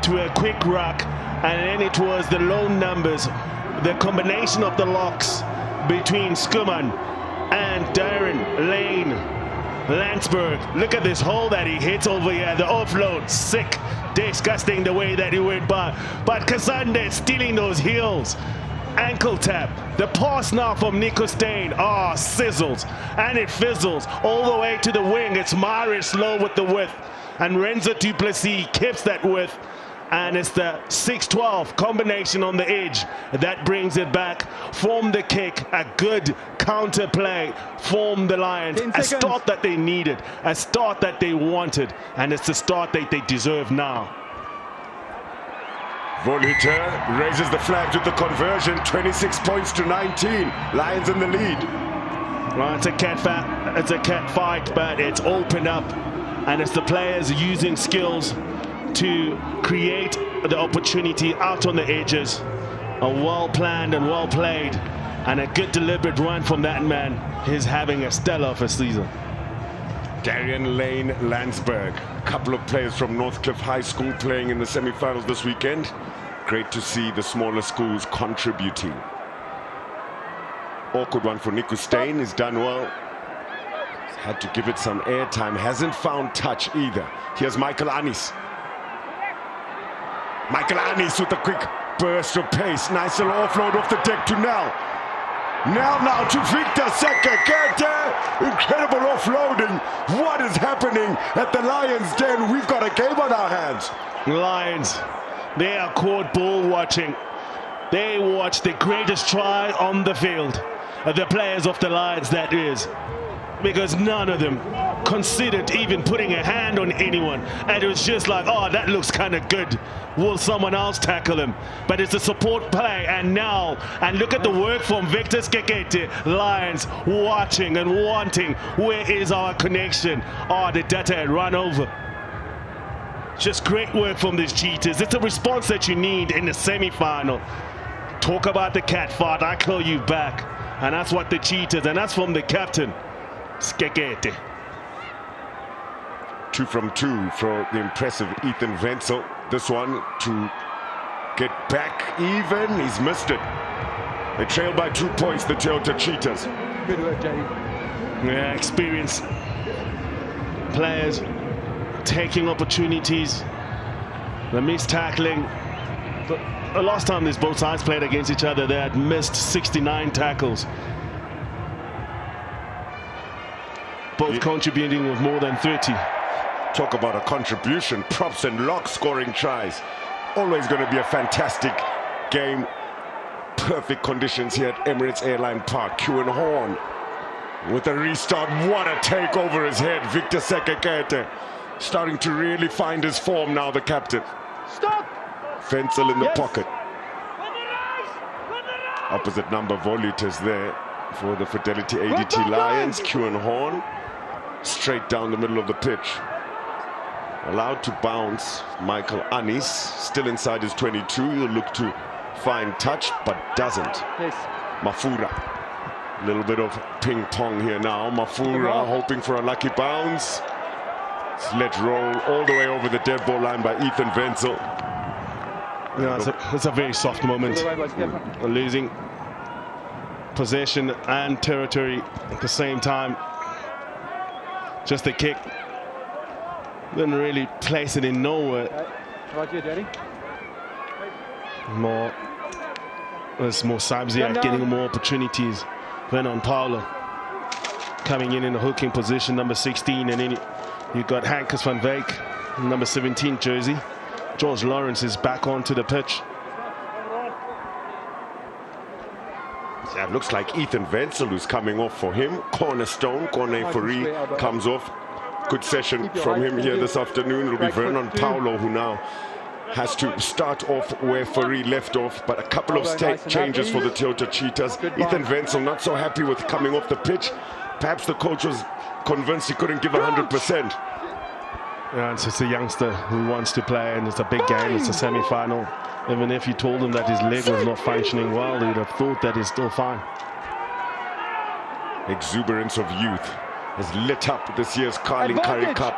to a quick ruck. And then it was the lone numbers. The combination of the locks between Skuman and Darren Lane. Landsberg, look at this hole that he hits over here. The offload, sick, disgusting the way that he went by. But Kasande stealing those heels. Ankle tap. The pass now from Nico Steyn. Sizzles. And it fizzles all the way to the wing. It's Marius Low with the width. And Renzo Duplessis keeps that width. And it's the 6-12 combination on the edge that brings it back from the kick. A good counter play from the Lions. A start that they needed, a start that they wanted, and it's the start that they deserve now. Volita raises the flag with the conversion, 26 points to 19. Lions in the lead. Well, it's a cat fight, but it's opened up, and it's the players using skills to create the opportunity out on the edges. A well-planned and well-played and a good deliberate run from that man. He's having a stellar first season. Darian Lane Landsberg, a couple of players from Northcliffe High School playing in the semi-finals this weekend. Great to see the smaller schools contributing. Awkward one for Nico Steyn, he's done well. He's had to give it some airtime, hasn't found touch either. Here's Michael Anis. Michael Anis with a quick burst of pace. Nice little offload off the deck to Nell. Nell now to Victor Sekekete. Incredible offloading. What is happening at the Lions' den? We've got a game on our hands. Lions, they are caught ball watching. They watch the greatest try on the field. The players of the Lions, that is. Because none of them considered even putting a hand on anyone. And it was just like, oh, that looks kind of good. Will someone else tackle him? But it's a support play. And now, and look at the work from Victor Sekekete. Lions watching and wanting. Where is our connection? Oh, the data had run over. Just great work from these Cheetahs. It's a response that you need in the semi-final. Talk about the cat fight. I call you back. And that's what the Cheetahs, and that's from the captain. Skekete. 2 from 2 for the impressive Ethan Wenzel. This one to get back even. He's missed it. They trail by 2 points, the Toyota Cheetahs. Good work, Jay. Yeah, experienced players taking opportunities. The missed tackling. But the last time these both sides played against each other, they had missed 69 tackles. Both contributing with more than 30. Talk about a contribution. Props and locks scoring tries. Always going to be a fantastic game. Perfect conditions here at Emirates Airline Park. Currie Horn with a restart. What a take over his head. Victor Sekekete starting to really find his form now, the captain. Stop! Wenzel in the pocket. Opposite number voluters there for the Fidelity ADT Lions. Currie Horn straight down the middle of the pitch. Allowed to bounce. Michael Anis still inside his 22. He'll look to find touch, but doesn't. Yes. Mafura. A little bit of ping pong here now. Mafura hoping for a lucky bounce. It's let roll all the way over the dead ball line by Ethan Wenzel. Yeah, it's a very soft moment. Losing possession and territory at the same time. Just a kick. Didn't really place it in nowhere. Right here, Daddy. There's more Sabziak getting more opportunities. Vernon Paulo coming in a hooking position, number 16, and then you've got Hankus van Wyk, number 17 jersey. George Lawrence is back onto the pitch. Yeah, it looks like Ethan Wenzel who's coming off for him. Cornerstone, Corne Currie comes off. Good session from him here this afternoon. It'll be Vernon Paulo who now has to start off where Currie left off, but a couple of changes for the Toyota Cheetahs. Ethan Wenzel not so happy with coming off the pitch. Perhaps the coach was convinced he couldn't give 100%. Yeah, it's just a youngster who wants to play, and it's a big game. It's a semi-final. Even if you told him that his leg was not functioning well, he'd have thought that he's still fine. Exuberance of youth has lit up this year's Carling Currie Cup.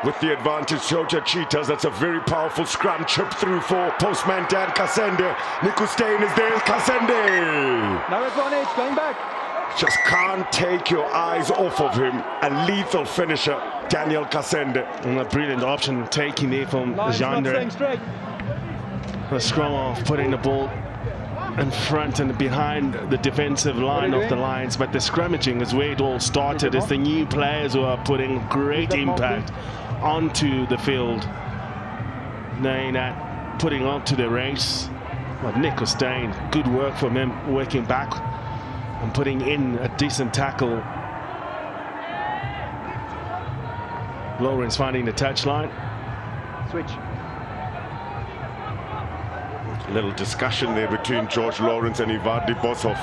With the advantage, Toyota Cheetahs. That's a very powerful scrum. Chip through for postman Dan Kasende. Nico Steyn is there. Kasende. Now advantage, going back. Just can't take your eyes off of him. A lethal finisher, Daniel Kasende. And a brilliant option taking there from Jander. The scrum off, putting the ball in front and behind the defensive line of the Lions, but the scrummaging is where it all started. It's the new players who are putting great impact onto the field. Now putting onto the race. But Nico Steyn, good work from him, working back and putting in a decent tackle. Lawrence finding the touchline. Switch. A little discussion there between George Lawrence and Ivardi Bosov.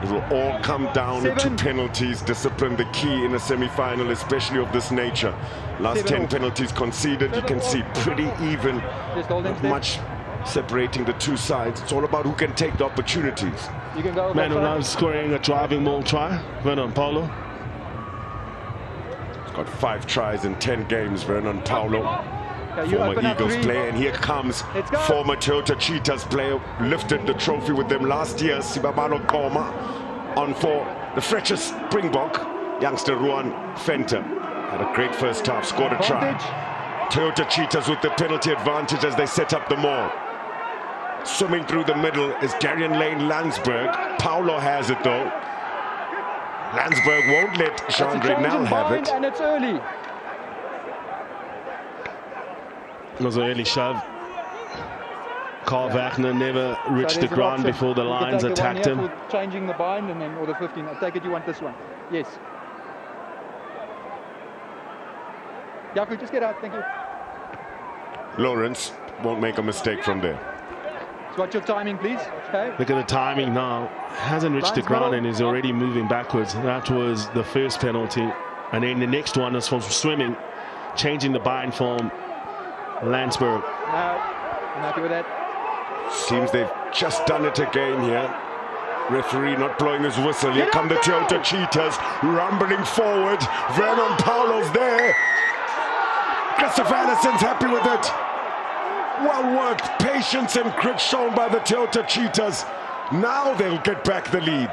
It will all come down to penalties. Discipline the key in a semi-final, especially of this nature. Last 10 penalties conceded. You can see pretty even. Not much separating the two sides. It's all about who can take the opportunities. Man who loves scoring a driving maul try, Vernon Paulo. He's got 5 tries in 10 games, Vernon Paulo. Former Eagles player, and here comes former Toyota Cheetahs player, lifted the trophy with them last year, Sibabalo Koma, on for the freshest Springbok, youngster Ruan Fenter. Had a great first half, scored a try. Toyota Cheetahs with the penalty advantage as they set up the maul. Swimming through the middle is Darian Lane Landsberg. Paulo has it though. Landsberg won't let Chandre Nell have it. And it's early. It was an early shove. Carl Wagner never reached the ground before the Lions attacked him. Changing the bind and then, or the 15. I take it you want this one. Yes. Yaku, just get out. Thank you. Lawrence won't make a mistake from there. So what's your timing, please? Okay. Look at the timing now. Hasn't reached the ground and is already moving backwards. That was the first penalty. And then the next one is from swimming, changing the bind from Landsberg. I'm happy with that. Seems they've just done it again here. Referee not blowing his whistle. Here come the Toyota Cheetahs rumbling forward. Vernon Paulo's there. Christopher Anderson's happy with it. Well worked. Patience and grit shown by the Toyota Cheetahs. Now they'll get back the lead.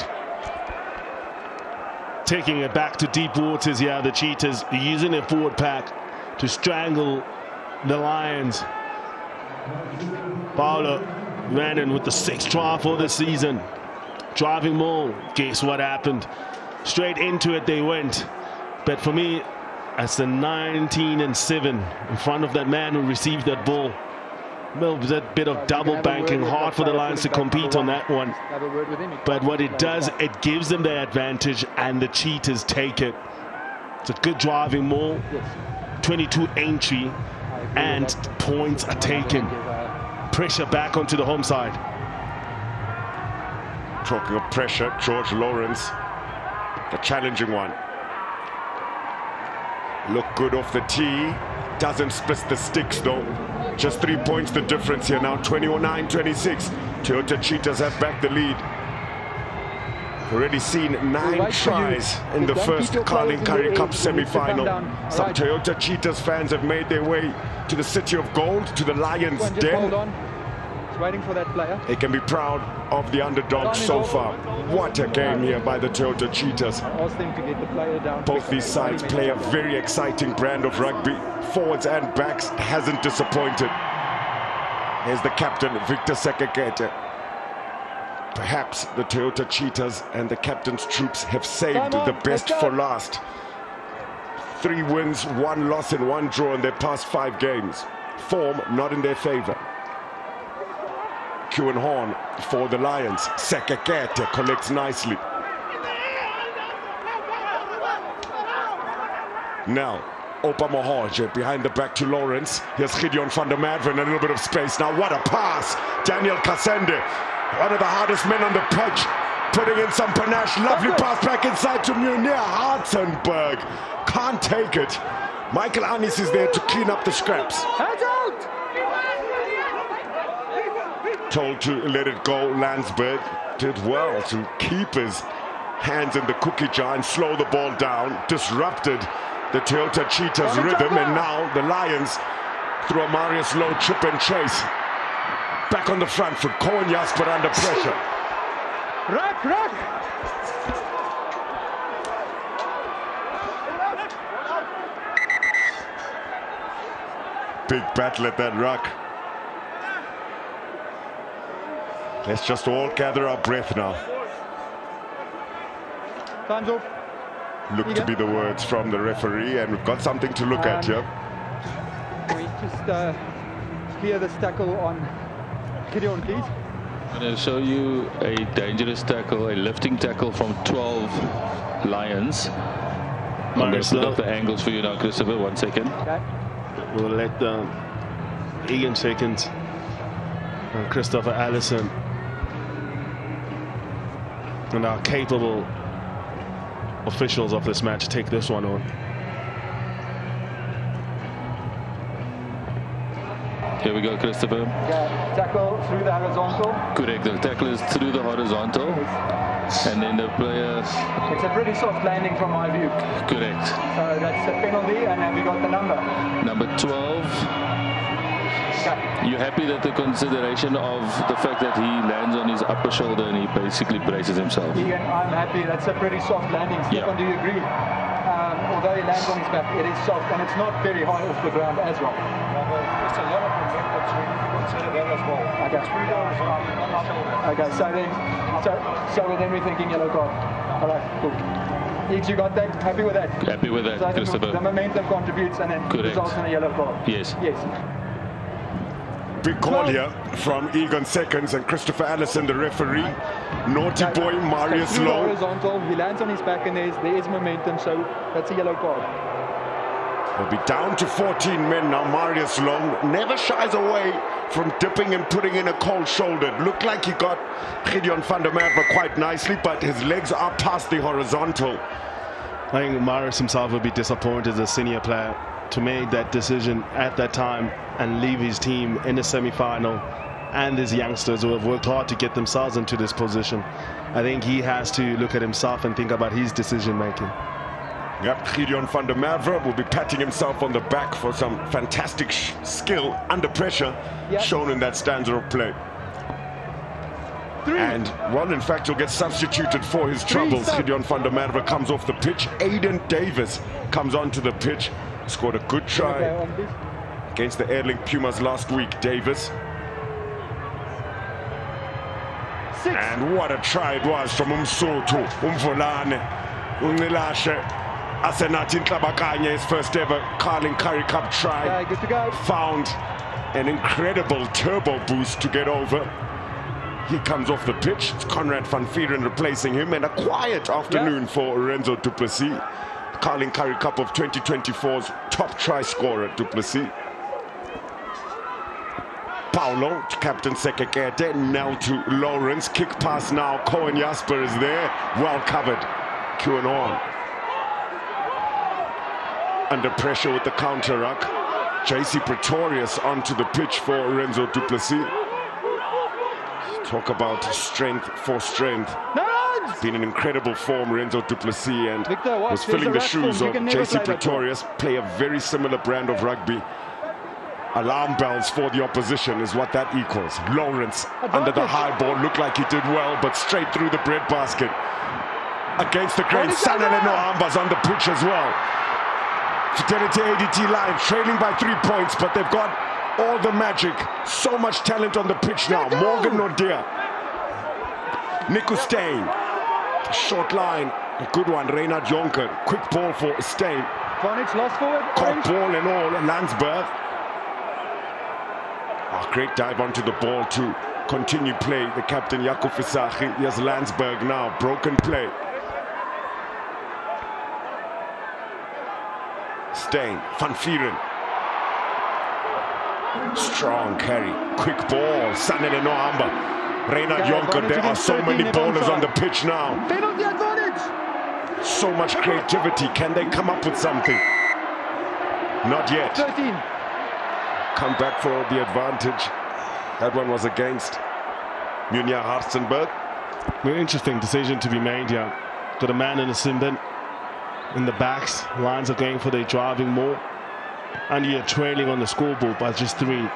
Taking it back to deep waters here, the Cheetahs using their forward pack to strangle the Lions. Paulo ran in with the 6th try for the season. Driving maul. Guess what happened? Straight into it they went. But for me, that's the 19-7 in front of that man who received that ball. Well, that bit of double banking, hard for the Lions to compete on that one. But what it does, it gives them the advantage and the Cheetahs take it. It's a good driving maul, 22 entry, and points are taken. Pressure back onto the home side. Talking of pressure, George Lawrence, a challenging one. Look good off the tee, doesn't split the sticks though. Just 3 points the difference here now, 29-26. Toyota Cheetahs have back the lead. Already seen 9 tries in the first Carling Currie Cup semi-final. Some Toyota Cheetahs fans have made their way to the City of Gold, to the Lions' Den. Waiting for that player. They can be proud of the underdogs so far. What a game here by the Toyota Cheetahs. Ask them to get the player down. Both these sides play a very exciting brand of rugby. Forwards and backs hasn't disappointed. Here's the captain, Victor Sekekete. Perhaps the Toyota Cheetahs and the captain's troops have saved the best for last. 3 wins, 1 loss and 1 draw in their past 5 games. Form not in their favor. Q and Horn for the Lions. Sekekete collects nicely. Now, Opa Mohoje behind the back to Lawrence. Here's Gideon van der Merwe in a little bit of space. Now, what a pass! Daniel Kasende, one of the hardest men on the pitch, putting in some panache. Lovely pass back inside to Munir Hartzenberg. Can't take it. Michael Anis is there to clean up the scraps. Hands out! Told to let it go. Landsberg did well to keep his hands in the cookie jar and slow the ball down. Disrupted the Toyota Cheetahs rhythm, and now the Lions, through a Marius Lowe chip and chase, back on the front foot. Cohen Jasper under pressure. Ruck! Big battle at that ruck. Let's just all gather our breath now. Time's off. Look to be the words from the referee, and we've got something to look at here. We just clear this tackle on Gideon, please. I'm going to show you a dangerous tackle, a lifting tackle from 12 Lions. I'm going to put up the angles for you now, Christopher. 1 second. Okay. We'll let Ian Seconds and Christopher Allison and our capable officials of this match take this one on. Here we go, Christopher. Yeah, tackle through the horizontal. Correct, the tackle is through the horizontal. And then the player... It's a pretty soft landing from my view. Correct. So that's a penalty, and then we got the number. Number 12. Okay. You happy that the consideration of the fact that he lands on his upper shoulder and he basically braces himself? Ian, I'm happy. That's a pretty soft landing. Stefan, do you agree? Although he lands on his back, it is soft, and it's not very high off the ground as well. It's a lot of momentum, so you consider that as well. Okay, so then we're thinking yellow card. All right, cool. Each, you got that? Happy with that? Happy with that, so Christopher. The momentum contributes and then results in a yellow card. Yes. Yes. Big call here from Egon Seconds and Christopher Allison, the referee. Naughty boy Marius Lowe. Horizontal, he lands on his back, and there is momentum, so that's a yellow card. They'll be down to 14 men now. Marius Lowe never shies away from dipping and putting in a cold shoulder. It looked like he got Gideon van der Merwe quite nicely, but his legs are past the horizontal. I think Marius himself would be disappointed as a senior player to make that decision at that time and leave his team in the semi-final, and these youngsters who have worked hard to get themselves into this position. I think he has to look at himself and think about his decision making. Yep, Gideon van der Merwe will be patting himself on the back for some fantastic skill under pressure, shown in that stanza of play. And, well, in fact, he'll get substituted for his troubles. Gideon van der Merwe comes off the pitch. Aiden Davis comes onto the pitch. Scored a good try against the Airlink Pumas last week, Davis. 6. And what a try it was from Umsoto, Umvolane, Unilashe, Asenatin Tlabakanye, his first ever Currie Cup try. Okay, good to go. Found an incredible turbo boost to get over. He comes off the pitch. It's Conrad van Vieren replacing him, and a quiet afternoon for Renzo du Plessis. Currie Cup of 2024's top try scorer, du Plessis. Paulo to captain Sekekete, now to Lawrence. Kick pass now. Cohen Jasper is there. Well covered. Queuing on. Under pressure with the counter ruck. JC Pretorius onto the pitch for Renzo du Plessis. Talk about strength for strength. Been in incredible form, Renzo du Plessis, and Victor, was filling the shoes of JC Pretorius. Play a very similar brand of rugby. Alarm bells for the opposition is what that equals. Lawrence under the high ball, looked like he did well, but straight through the breadbasket. Against the grain, Sanele Noamba's on the pitch as well. Fidelity ADT line trailing by 3 points, but they've got all the magic. So much talent on the pitch now. Morgan Nordia. Nico Steyn. Short line. A good one. Reinhard Jonker. Quick ball for Steyn. Vonage lost forward. Caught ball and all. Landsberg. Great dive onto the ball to continue play. The captain Jakob Visagie. Here's Landsberg now. Broken play. Steyn. Van Vieren. Strong carry. Quick ball. Sanele Noamba. Reinhard Jonker. There are so many ballers on the pitch now. Penalty advantage. So much creativity. Can they come up with something? Not yet. 13. Come back for the advantage. That one was against Munya Hartzenberg. An interesting decision to be made here. Got a man in a Sinden in the backs. Lions are going for their driving more. And you're trailing on the scoreboard by just 3.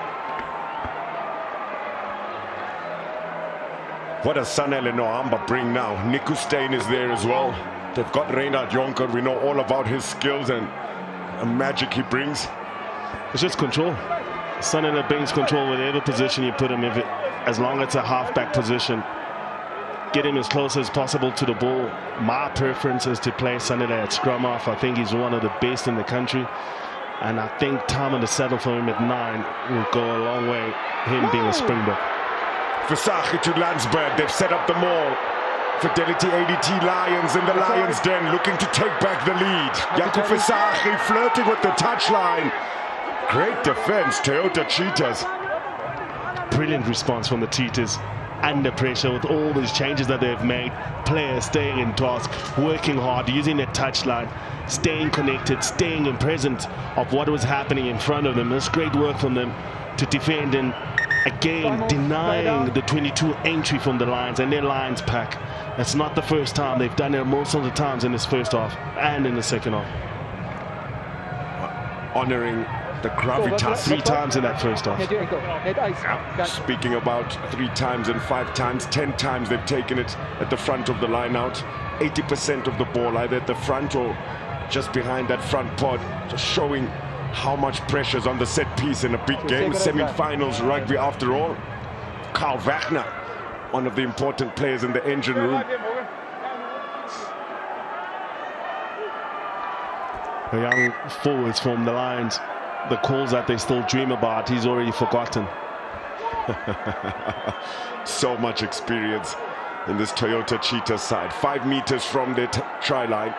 What does Sanele Noamba bring now? Nico Steyn is there as well. They've got Reinhard Jonker. We know all about his skills and the magic he brings. It's just control. Sanele brings control whatever position you put him in. As long as it's a halfback position, get him as close as possible to the ball. My preference is to play Sanele at scrum half. I think he's one of the best in the country. And I think time on the saddle for him at 9 will go a long way, him being a Springbok. Visagie to Landsberg. They've set up the maul. Fidelity ADT Lions in the Lions' den, looking to take back the lead. Jakob Visagie flirting with the touchline. Great defense, Toyota Cheetahs. Brilliant response from the Cheetahs. Under pressure with all these changes that they've made. Players staying in task, working hard, using their touchline, staying connected, staying in present of what was happening in front of them. It's great work from them to defend and again denying the 22 entry from the Lions and their Lions pack. That's not the first time. They've done it most of the times in this first half and in the second half. Honoring the gravitas. 3 times in that first half. Speaking about 3 times and 5 times, 10 times they've taken it at the front of the line out. 80% of the ball either at the front or just behind that front pod, just showing how much pressure is on the set piece in a big game. Semi-finals rugby after all. Carl Wagner, one of the important players in the engine room. The young forwards from the Lions, the calls that they still dream about, he's already forgotten. So much experience in this Toyota Cheetah side. 5 meters from the try line.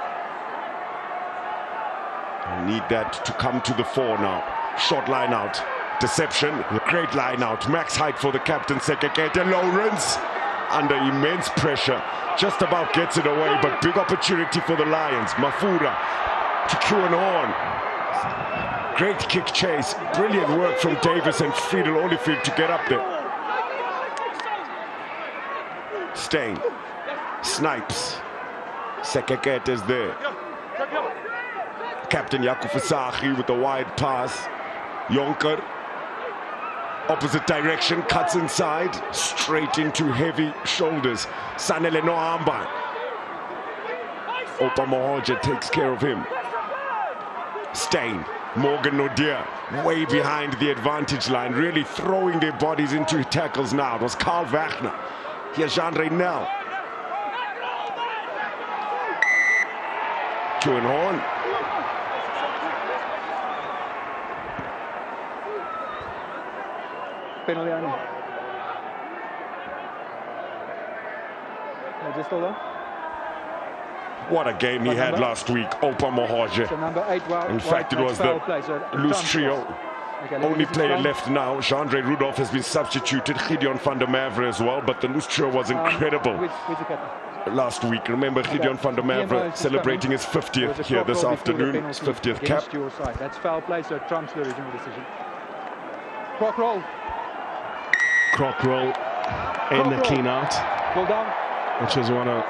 Need that to come to the fore now. Short line out. Deception. Great line out. Max height for the captain, Sekekete. Lawrence under immense pressure. Just about gets it away, but big opportunity for the Lions. Mafura to Queuing on. Great kick chase. Brilliant work from Davis and Friedel Olifield to get up there. Steyn. Snipes. Sekekete is there. Captain Jakob Visagie with the wide pass. Jonker. Opposite direction, cuts inside. Straight into heavy shoulders. Sanele Noamba. Opa Mohoja takes care of him. Steyn. Morgan Nodia way behind the advantage line, really throwing their bodies into tackles now. It was Carl Wagner. Here's Jean-Ray Nel. Horn. Penalty only. Just hold on. What a game he had last week, Opa Mohoje. So number 8, In fact, it was the loose trio. Only player left now. Jean-Ray Rudolph has been substituted. Gideon van der Merwe as well, but the loose trio was incredible last week. Remember, Gideon van der Merwe celebrating his 50th here this afternoon, his 50th cap. That's foul play, so it trumps the original decision. Croc roll. Croc roll in the clean out, Well done. which is one of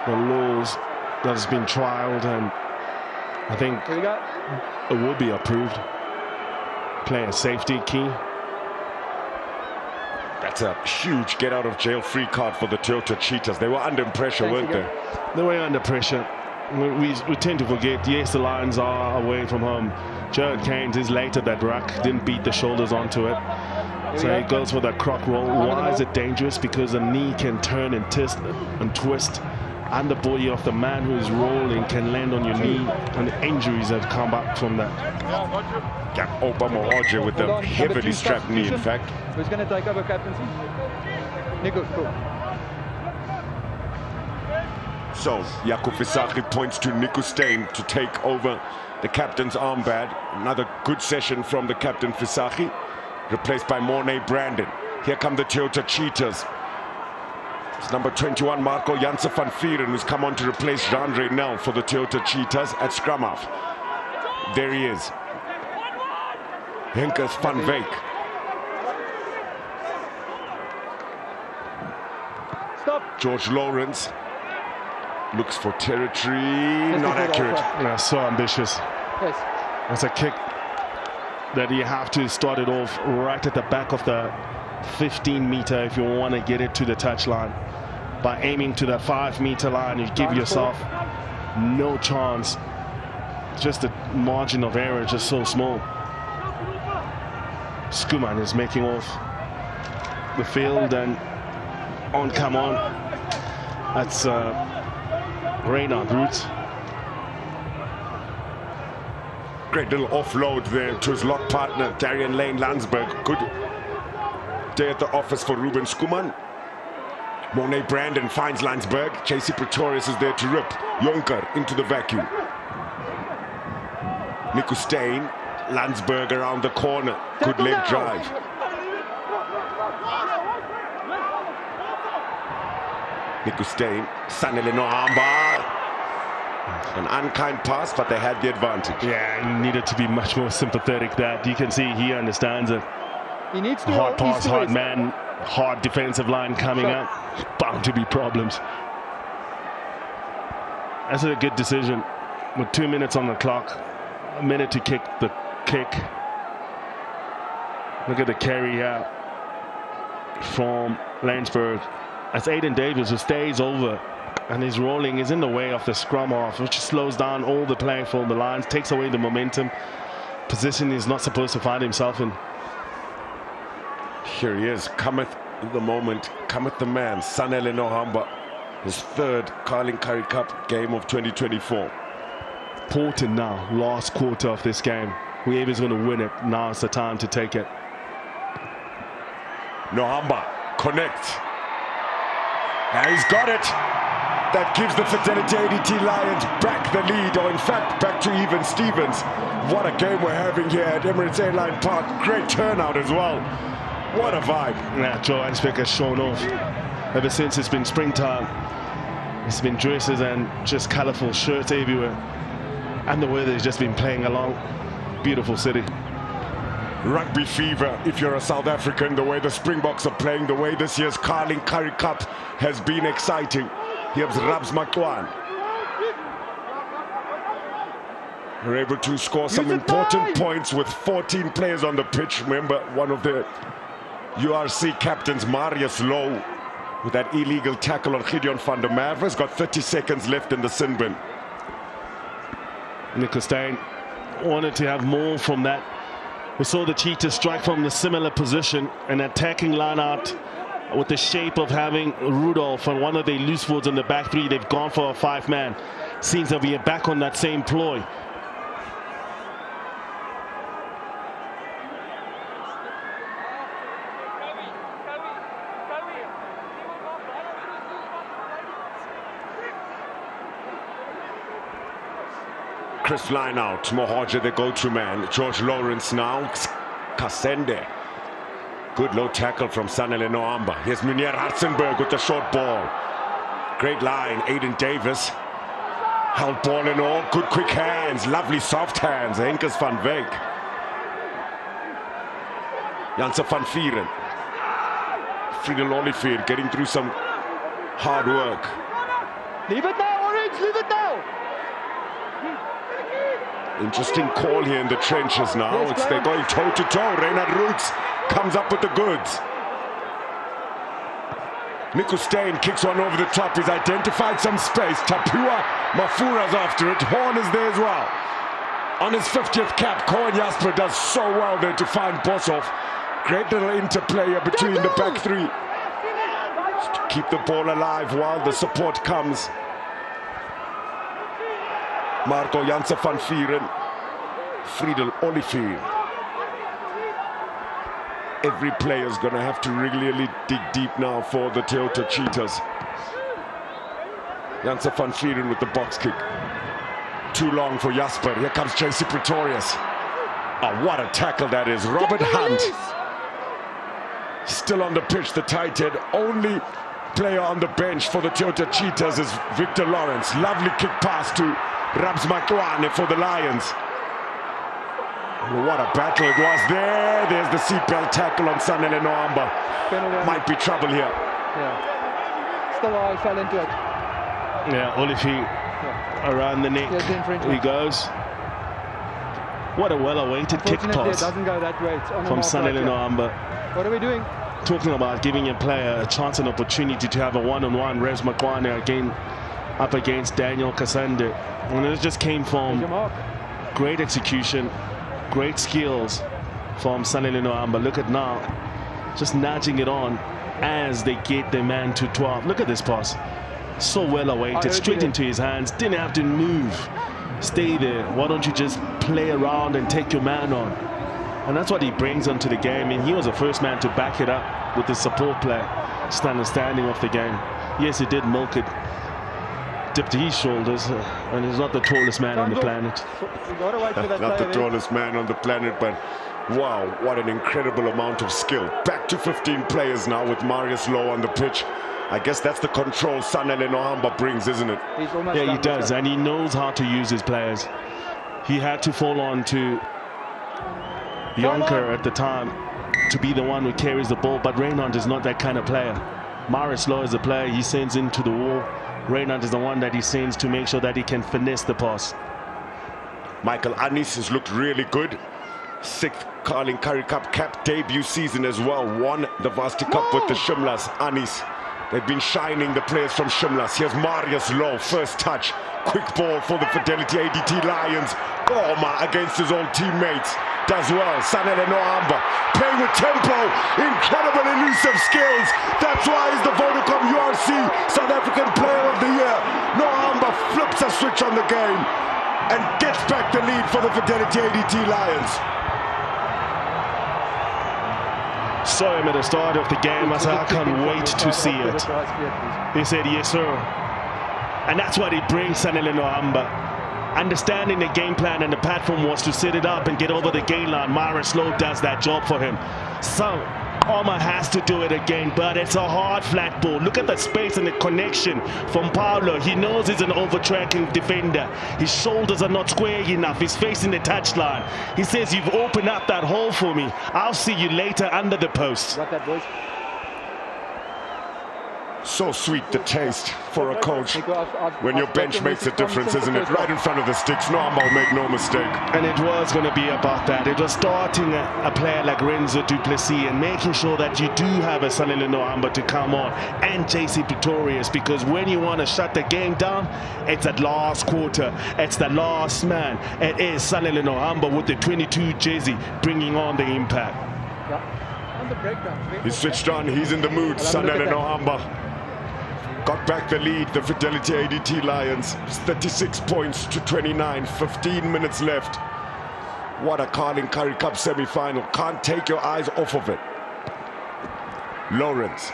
the laws that has been trialed, and I think Here we go. it will be approved. Player safety key. That's a huge get out of jail free card for the Toyota Cheetahs. They were under pressure, weren't they? They were under pressure. We tend to forget, yes, the Lions are away from home. Jared Keynes is late at that ruck, didn't beat the shoulders onto it. So he goes for that croc roll. Why is it dangerous? Because the knee can turn and twist, and the body of the man who is rolling can land on your knee, and the injuries have come back from that. Yeah, Opa Mohoje with the heavily strapped knee, in fact. Who's going to take over captaincy? Nico, cool. So, Jaco Visagie points to Nico Steyn to take over the captain's armband. Another good session from the captain Visagie, replaced by Mornay Brandon. Here come the Toyota Cheetahs. It's number 21, Marco Janse van Vieren, who's come on to replace Jean-Ray Nel for the Toyota Cheetahs at scrum half. There he is. Henkers van Wyk. Stop. George Lawrence looks for territory, not accurate. Yeah, so ambitious. Yes. That's a kick that you have to start it off right at the back of the 15-meter if you want to get it to the touchline. By aiming to the 5-meter line, you give yourself no chance. Just the margin of error is just so small. Skuman is making off the field, and on come on. That's Reynard Roots. Great little offload there to his lock partner, Darian Lane Landsberg. Good day at the office for Ruben Skuman. Mornay Brandon finds Landsberg. JC Pretorius is there to rip. Jonker into the vacuum. Nico Steyn, Landsberg around the corner. Good leg drive. Nico Steyn, Sanele Nohamba. An unkind pass, but they had the advantage. Yeah, he needed to be much more sympathetic. That you can see he understands it. He needs to Hard pass, hard man, hard defensive line coming out. Bound to be problems. That's a good decision. With 2 minutes on the clock, a minute to kick the kick. Look at the carry out from Landsberg. That's Aiden Davis, who stays over, and his rolling is in the way of the scrum half, which slows down all the play for the Lions, takes away the momentum. Position he's not supposed to find himself in. Here he is, cometh the moment, cometh the man, Sanele Nohamba, his third Carling Currie Cup game of 2024. Important now, last quarter of this game. Whoever's going to win it, now's the time to take it. Nohamba, connect. And he's got it. That gives the Fidelity ADT Lions back the lead, or in fact, back to even Stevens. What a game we're having here at Emirates Airline Park. Great turnout as well. What a vibe. Yeah, Johannesburg has shown off. Ever since it's been springtime, it's been dresses and just colorful shirts everywhere. And the weather's just been playing along. Beautiful city. Rugby fever, if you're a South African, the way the Springboks are playing, the way this year's Carling Currie Cup has been exciting. Here's Rabs Makwan. We're able to score some important points with 14 players on the pitch. Remember, one of the URC captains, Marius Low, with that illegal tackle on Gideon van der Merwe, has got 30 seconds left in the sin bin. Nico Steyn wanted to have more from that. We saw the Cheetahs strike from the similar position, an attacking line out with the shape of having Rudolph and one of the loose forwards in the back three. They've gone for a 5-man. Seems that we are back on that same ploy. Chris line out, Mohoja the go-to man, George Lawrence now, Kasende. Good low tackle from Sanele Noamba. Here's Munier Hartzenberg with the short ball. Great line, Aiden Davis. Held ball and all, good quick hands, lovely soft hands, Henkes van Wyk. Janse van Vieren. Friedel Olivier getting through some hard work. Leave it now, Orange, leave it now. Interesting call here in the trenches now. Yes, They're going toe-to-toe. Reinhard Roots comes up with the goods. Nico Steyn kicks one over the top. He's identified some space. Tapua Mafura's after it. Horn is there as well. On his 50th cap, Cohen Jasper does so well there to find Boshoff. Great little interplay here between the back three. Just to keep the ball alive while the support comes. Marco Janse van Vieren, Friedel Olivier. Every player's going to have to really dig deep now for the Toyota Cheetahs. Janse van Vieren with the box kick. Too long for Jasper. Here comes JC Pretorius. Oh, what a tackle that is. Robert Hunt. Still on the pitch, the tight head. Only player on the bench for the Toyota Cheetahs is Victor Lawrence. Lovely kick pass to Rabs Makwane for the Lions. What a battle it was there. There's the seatbelt tackle on Sanele Noamba. Might be trouble here. Yeah. Still, I fell into it. Yeah, Olivier around the neck. He goes. What a well-awaited kick pass it doesn't go that way. It's on from Sanele Noamba. What are we doing? Talking about giving a player a chance and opportunity to have a one-on-one. Res Makwane again up against Daniel Kasande. And it just came from great execution, great skills from Sanele Noamba. Look at now, just nudging it on as they get the man to 12. Look at this pass. So well awaited, straight into his hands. Didn't have to move. Stay there. Why don't you just play around and take your man on? And that's what he brings onto the game. And he was the first man to back it up with his support play. Just understanding of the game. Yes, he did milk it. Dipped his shoulders. And he's not the tallest man on the planet. Not the tallest man on the planet, but wow, what an incredible amount of skill. Back to 15 players now with Marius Lowe on the pitch. I guess that's the control Sanele Noamba brings, isn't it? Yeah, he does, and he knows how to use his players. He had to fall on to Jonker at the time to be the one who carries the ball, but Reinhard is not that kind of player. Marius Lowe is the player he sends into the wall. Reinhard is the one that he sends to make sure that he can finesse the pass. Michael Anis has looked really good. 6th Carling Currie Cup cap debut season as well. Won the Varsity Cup with the Shimlas. Anis. They've been shining the players from Shimlas. Here's Marius Lowe, first touch. Quick ball for the Fidelity ADT Lions. Oma against his old teammates. Does well. Sanele Noamba playing with tempo. Incredible elusive skills. That's why he's the Vodacom URC South African Player of the Year. Noamba flips a switch on the game and gets back the lead for the Fidelity ADT Lions. Saw him at the start of the game. I said, I can't wait to see it. He said, yes, sir. And that's what he brings, Sanele Noamba. Understanding the game plan and the platform was to set it up and get over the gain line. Marius Lowe does that job for him. So, Oma has to do it again, but it's a hard flat ball. Look at the space and the connection from Paulo. He knows he's an over-tracking defender. His shoulders are not square enough. He's facing the touchline. He says, you've opened up that hole for me. I'll see you later under the post. Got that, boys. So sweet the taste for a coach when your bench makes a difference, isn't it? Right in front of the sticks. Nohamba, make no mistake. And it was going to be about that. It was starting a player like Renzo du Plessis and making sure that you do have a Salele Nohamba to come on, and JC Pretorius, because when you want to shut the game down, it's that last quarter, it's the last man. It is Salele Nohamba with the 22 jersey bringing on the impact. Yeah. On the breakdown. He's switched on, he's in the mood. Salele Nohamba got back the lead, the Fidelity ADT Lions. 36 points to 29, 15 minutes left. What a Carling Currie Cup semi-final. Can't take your eyes off of it. Lawrence.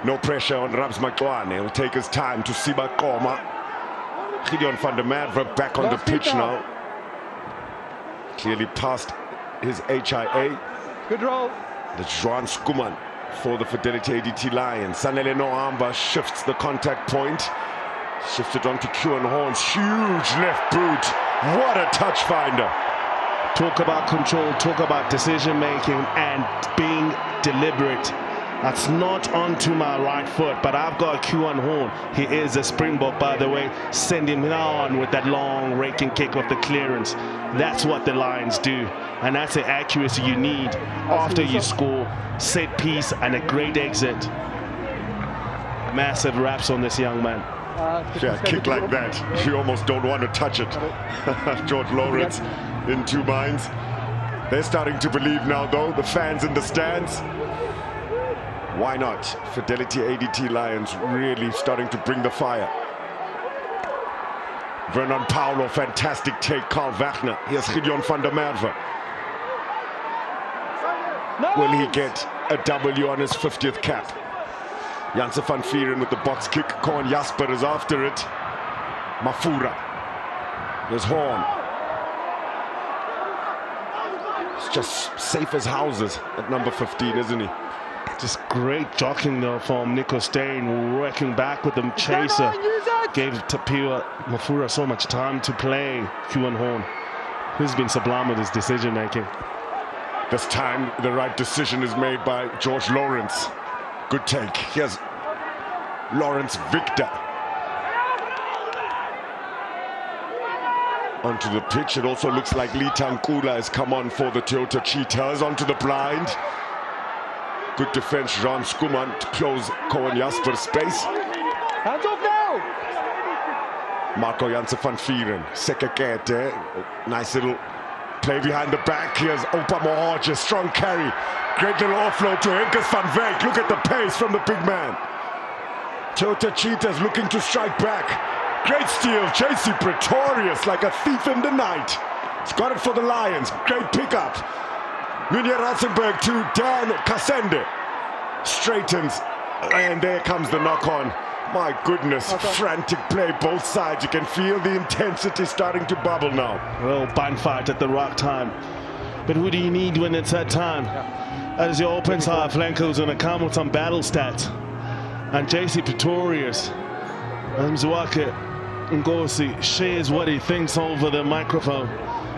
No pressure on Rabs Makwane. He'll take his time to Siba Koma. Gideon van der Merwe back on the pitch now. Clearly past his HIA. Good roll. The Juan Skuman for the Fidelity ADT Lions. Salele Nohamba shifts the contact point. Shifted onto Kieran Horns. Huge left boot. What a touch finder. Talk about control, talk about decision making and being deliberate. That's not onto my right foot, but I've got Kieran Horn. He is a Springbok, by the way. Send him on with that long raking kick of the clearance. That's what the Lions do. And that's the accuracy you need after you score. Set piece and a great exit. Massive raps on this young man. Yeah, a kick like that, you almost don't want to touch it. George Lawrence in two minds. They're starting to believe now, though, the fans in the stands. Why not? Fidelity ADT Lions really starting to bring the fire. Vernon Paulo, fantastic take. Carl Wagner. Here's Gideon van der Merwe. Will he get a W on his 50th cap? Janse van Vieren with the box kick. Koen Jasper is after it. Mafura. There's Horn. It's just safe as houses at number 15, isn't he? Just great jockeying though from Nico Steyn, working back with the chaser. Gave Tapia Mafura so much time to play Kieran Horn. He's been sublime with his decision making. This time the right decision is made by George Lawrence. Good take. Here's Lawrence Victor. Onto the pitch. It also looks like Lee Tankula has come on for the Toyota Cheetahs. Onto the blind. Good defense, Jean Skuman to close Koen Jasper's space. Hands off now! Marco Janse van Vieren. Sekekete. Nice little play behind the back. Here's Opa Mohorje. Strong carry. Great little offload to Henkes van Wyk. Look at the pace from the big man. Toyota Cheetahs looking to strike back. Great steal. JC Pretorius like a thief in the night. He's got it for the Lions. Great pickup. Munir Ratzenberg to Dan Kasende. Straightens. And there comes the knock on. My goodness, frantic play both sides. You can feel the intensity starting to bubble now. Well, bind fight at the right time. But who do you need when it's that time? As your open side flanker is going to come with some battle stats. And JC Pretorius, Mzwake Ngosi shares what he thinks over the microphone.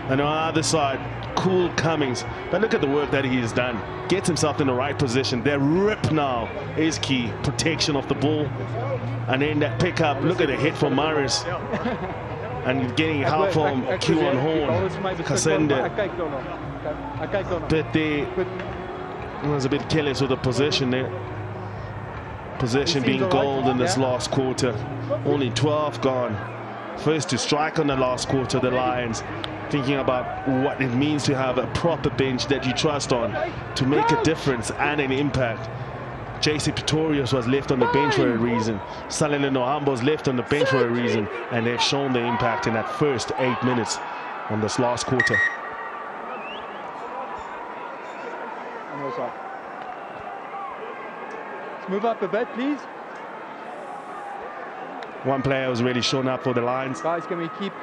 And on the other side, Cool Cummings. But look at the work that he has done. Gets himself in the right position. Their rip now is key. Protection of the ball. And then that pickup, look at the hit from Maris. And getting help from Kieran Horn. Kasende. But they was a bit careless with the possession there. Possession being gold in this last quarter. Only 12 gone. First to strike on the last quarter, the Lions. Thinking about what it means to have a proper bench that you trust on to make a difference and an impact. JC Pretorius was left on the bench for a reason. Salele Nohamba was left on the bench for a reason, and they've shown the impact in that first 8 minutes on this last quarter. Let's move up a bit, please. One player who's really shown up for the Lions. Guys, can we keep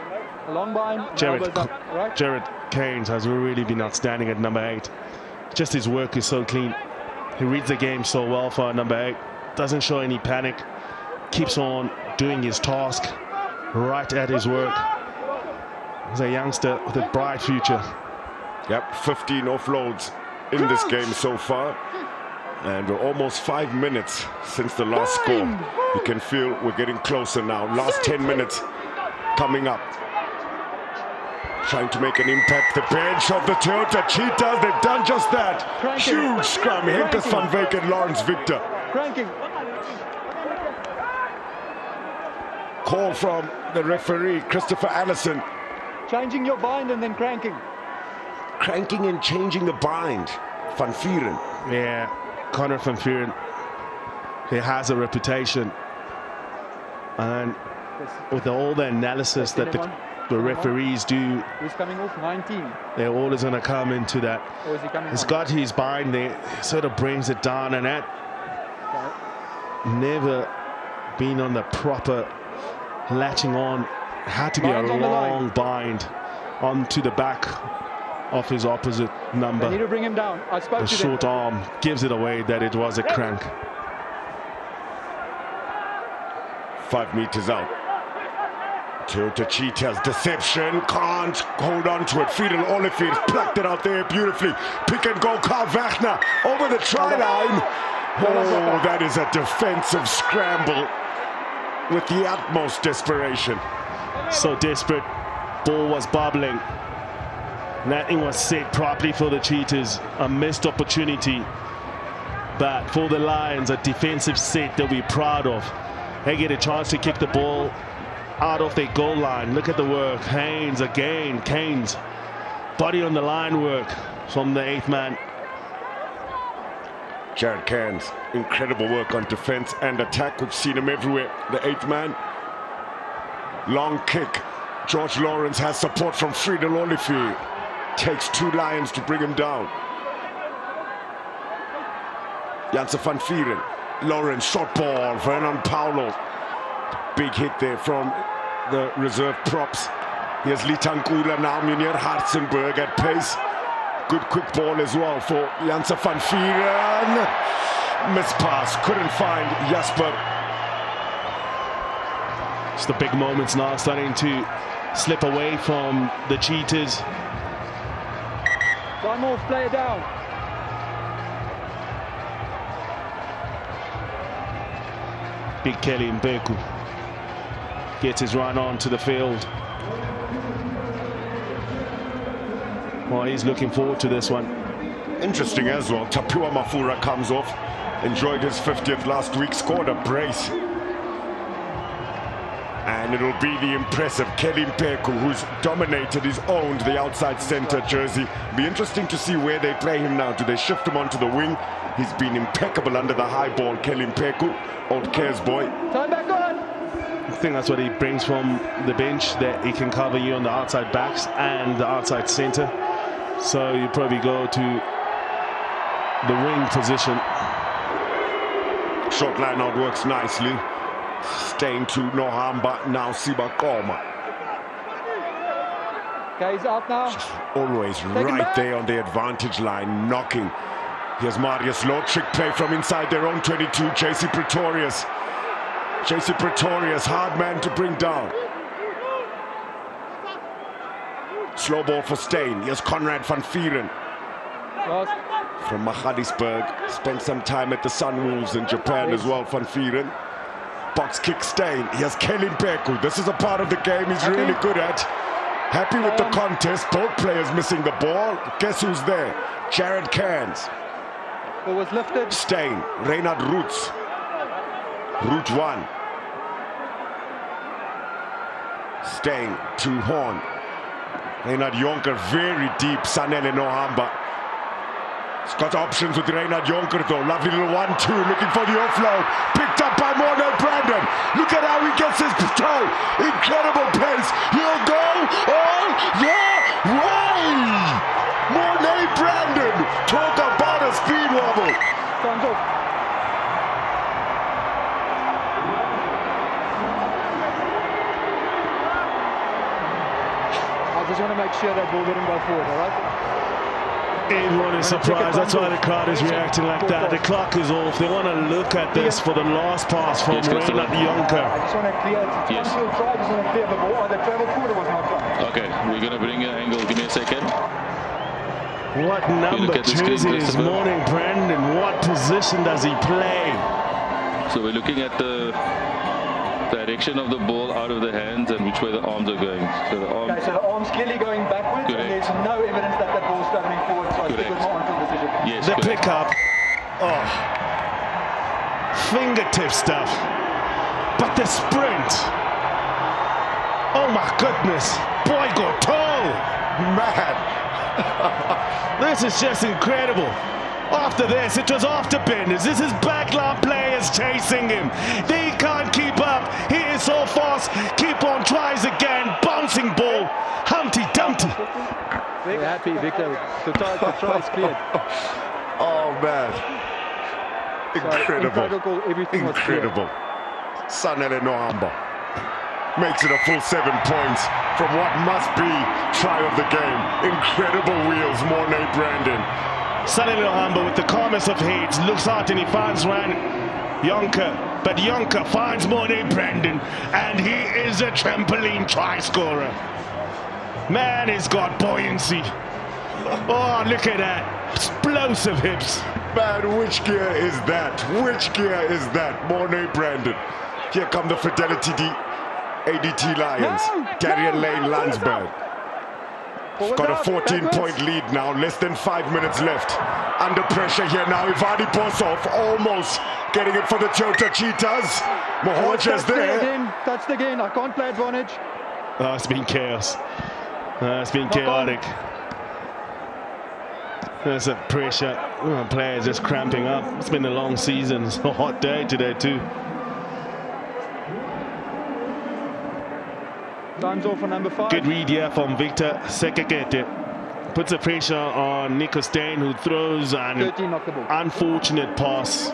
a long line? Jared Keynes has really been outstanding at number 8. Just his work is so clean. He reads the game so well for number 8. Doesn't show any panic. Keeps on doing his task. Right at his work. He's a youngster with a bright future. Yep, 15 offloads in this game so far. And we're almost 5 minutes since the last score. You can feel we're getting closer now. Last 10 minutes coming up. Trying to make an impact. The bench of the Toyota Cheetahs, they've done just that. Huge scrum. Henkes van Wyk and Lawrence Victor. Cranking. Call from the referee, Christopher Allison. Changing your bind and then cranking. Cranking and changing the bind. Van Vuren. Yeah, Connor van Vuren. He has a reputation. And with all the analysis that the referees do, He's coming off 19. they're always going to come into that. Or is he coming He's on? got his bind there, sort of brings it down, and that never been on the proper latching on. Had to be Binds a on the line. long bind onto the back of his opposite They number. need to bring him down. I spoke The to short them. arm gives it away that it was a crank. 5 meters out. Toyota Cheetahs, deception, can't hold on to it. Friedel Olivier plucked it out there beautifully. Pick and go, Karl Wagner over the try line. Oh, that is a defensive scramble with the utmost desperation. So desperate, ball was bubbling. Nothing was set properly for the Cheetahs. A missed opportunity. But for the Lions, a defensive set that we're proud of. They get a chance to kick the ball out of their goal line. Look at the work. Haynes again. Keynes. Body on the line work from the 8th man. Jared Cairns, incredible work on defense and attack. We've seen him everywhere. The 8th man. Long kick. George Lawrence has support from Friedel Olivier. Takes 2 Lions to bring him down. Janse van Vuren. Lawrence, short ball. Vernon Paulo. Big hit there from the reserve props. Here's Litankula now. Munir Hartzenberg at pace. Good quick ball as well for Janse van Vuren. Miss pass. Couldn't find Jasper. It's the big moments now starting to slip away from the Cheetahs. One more player down. Big Kelly Mbeku gets his run on to the field. Well, he's looking forward to this one. Interesting as well. Tapua Mafura comes off. Enjoyed his 50th last week. Scored a brace. And it'll be the impressive Kelly Mbeku, who's dominated, he's owned the outside center jersey. Be interesting to see where they play him now. Do they shift him onto the wing? He's been impeccable under the high ball, Kelly Mbeku, old Cares boy. Time back on. I think that's what he brings from the bench, that he can cover you on the outside backs and the outside center. So you probably go to the wing position. Short line out works nicely. Staying to Nohamba, now Sibakoma. Okay, he's out now. Always right there on the advantage line, knocking. Here's Marius Low, trick play from inside their own 22, JC Pretorius. JC Pretorius, hard man to bring down. Slow ball for Steyn. Here's Conrad van Vuren. From Magaliesburg, spent some time at the Sunwolves in Japan as well, van Vuren. Box kick Steyn. Here's Kelly Mbeku. This is a part of the game he's really good at. Happy with the contest. Both players missing the ball. Guess who's there? Jared Cairns. Ball was lifted. Steyn. Reinhard Roots. Route 1. Steyn to Horn. Reinhard Jonker very deep. Sanele Nohamba. He's got options with Reinhard Jonker though. Lovely little 1-2, looking for the offload. Picked up by Mornay Brandon. Look at how he gets his toe. Incredible pace. He'll go all the way. Mornay Brandon. Talk about a speed wobble. Time's off. I just want to make sure that ball didn't go forward, all right? Everyone is surprised. That's why the crowd is reacting like that. The clock is off. They want to look at this for the last pass from Reinhard Jonker. I just want to clear it. Yes. I just want to clear the ball. The travel forward was not done. Okay, we're going to bring an angle. Give me a second. What number jersey is Morning Brandon? What position does he play? So we're looking at the direction of the ball out of the hands and which way the arms are going. So the arms, okay, so the arm's clearly going backwards. Correct. And there's no evidence that that ball's traveling forward. So I stick with my on-field decision. yes, The correct. pickup. Oh. Fingertip stuff. But the sprint. Oh my goodness. Boy got tall. Man. This is just incredible. After this, it was after benders. This is backline players chasing him. They can't keep up. He is so fast. Keep on, tries again. Bouncing ball. Humpty Dumpty. Very happy, Victor. The try is cleared. Oh, man. Incredible. Everything was clear. Incredible. Sanele Nohamba makes it a full 7 points from what must be try of the game. Incredible wheels, Mornay Brandon. Sanele Nohamba with the calmest of heads looks out and he finds Ryan Yonker, but Yonker finds Mornay Brandon and he is a trampoline try scorer. Man, he's got buoyancy. Oh, look at that. Explosive hips. Man, which gear is that? Which gear is that? Mornay Brandon. Here come the Fidelity ADT Lions. Darian Lane Landsberg. Got a 14-point lead now, less than 5 minutes left. Under pressure here now, Ivani Bosov almost getting it for the Toyota Cheetahs. Mohorja's there. Touched again, I can't play advantage. Oh, it's been chaos. It's been chaotic. There's a pressure. Players just cramping up. It's been a long season. It's a hot day today too. Time's off for number 5. Good read here from Victor Sekekete. Puts the pressure on Nico Steyn, who throws an 13 knocked the ball. unfortunate pass.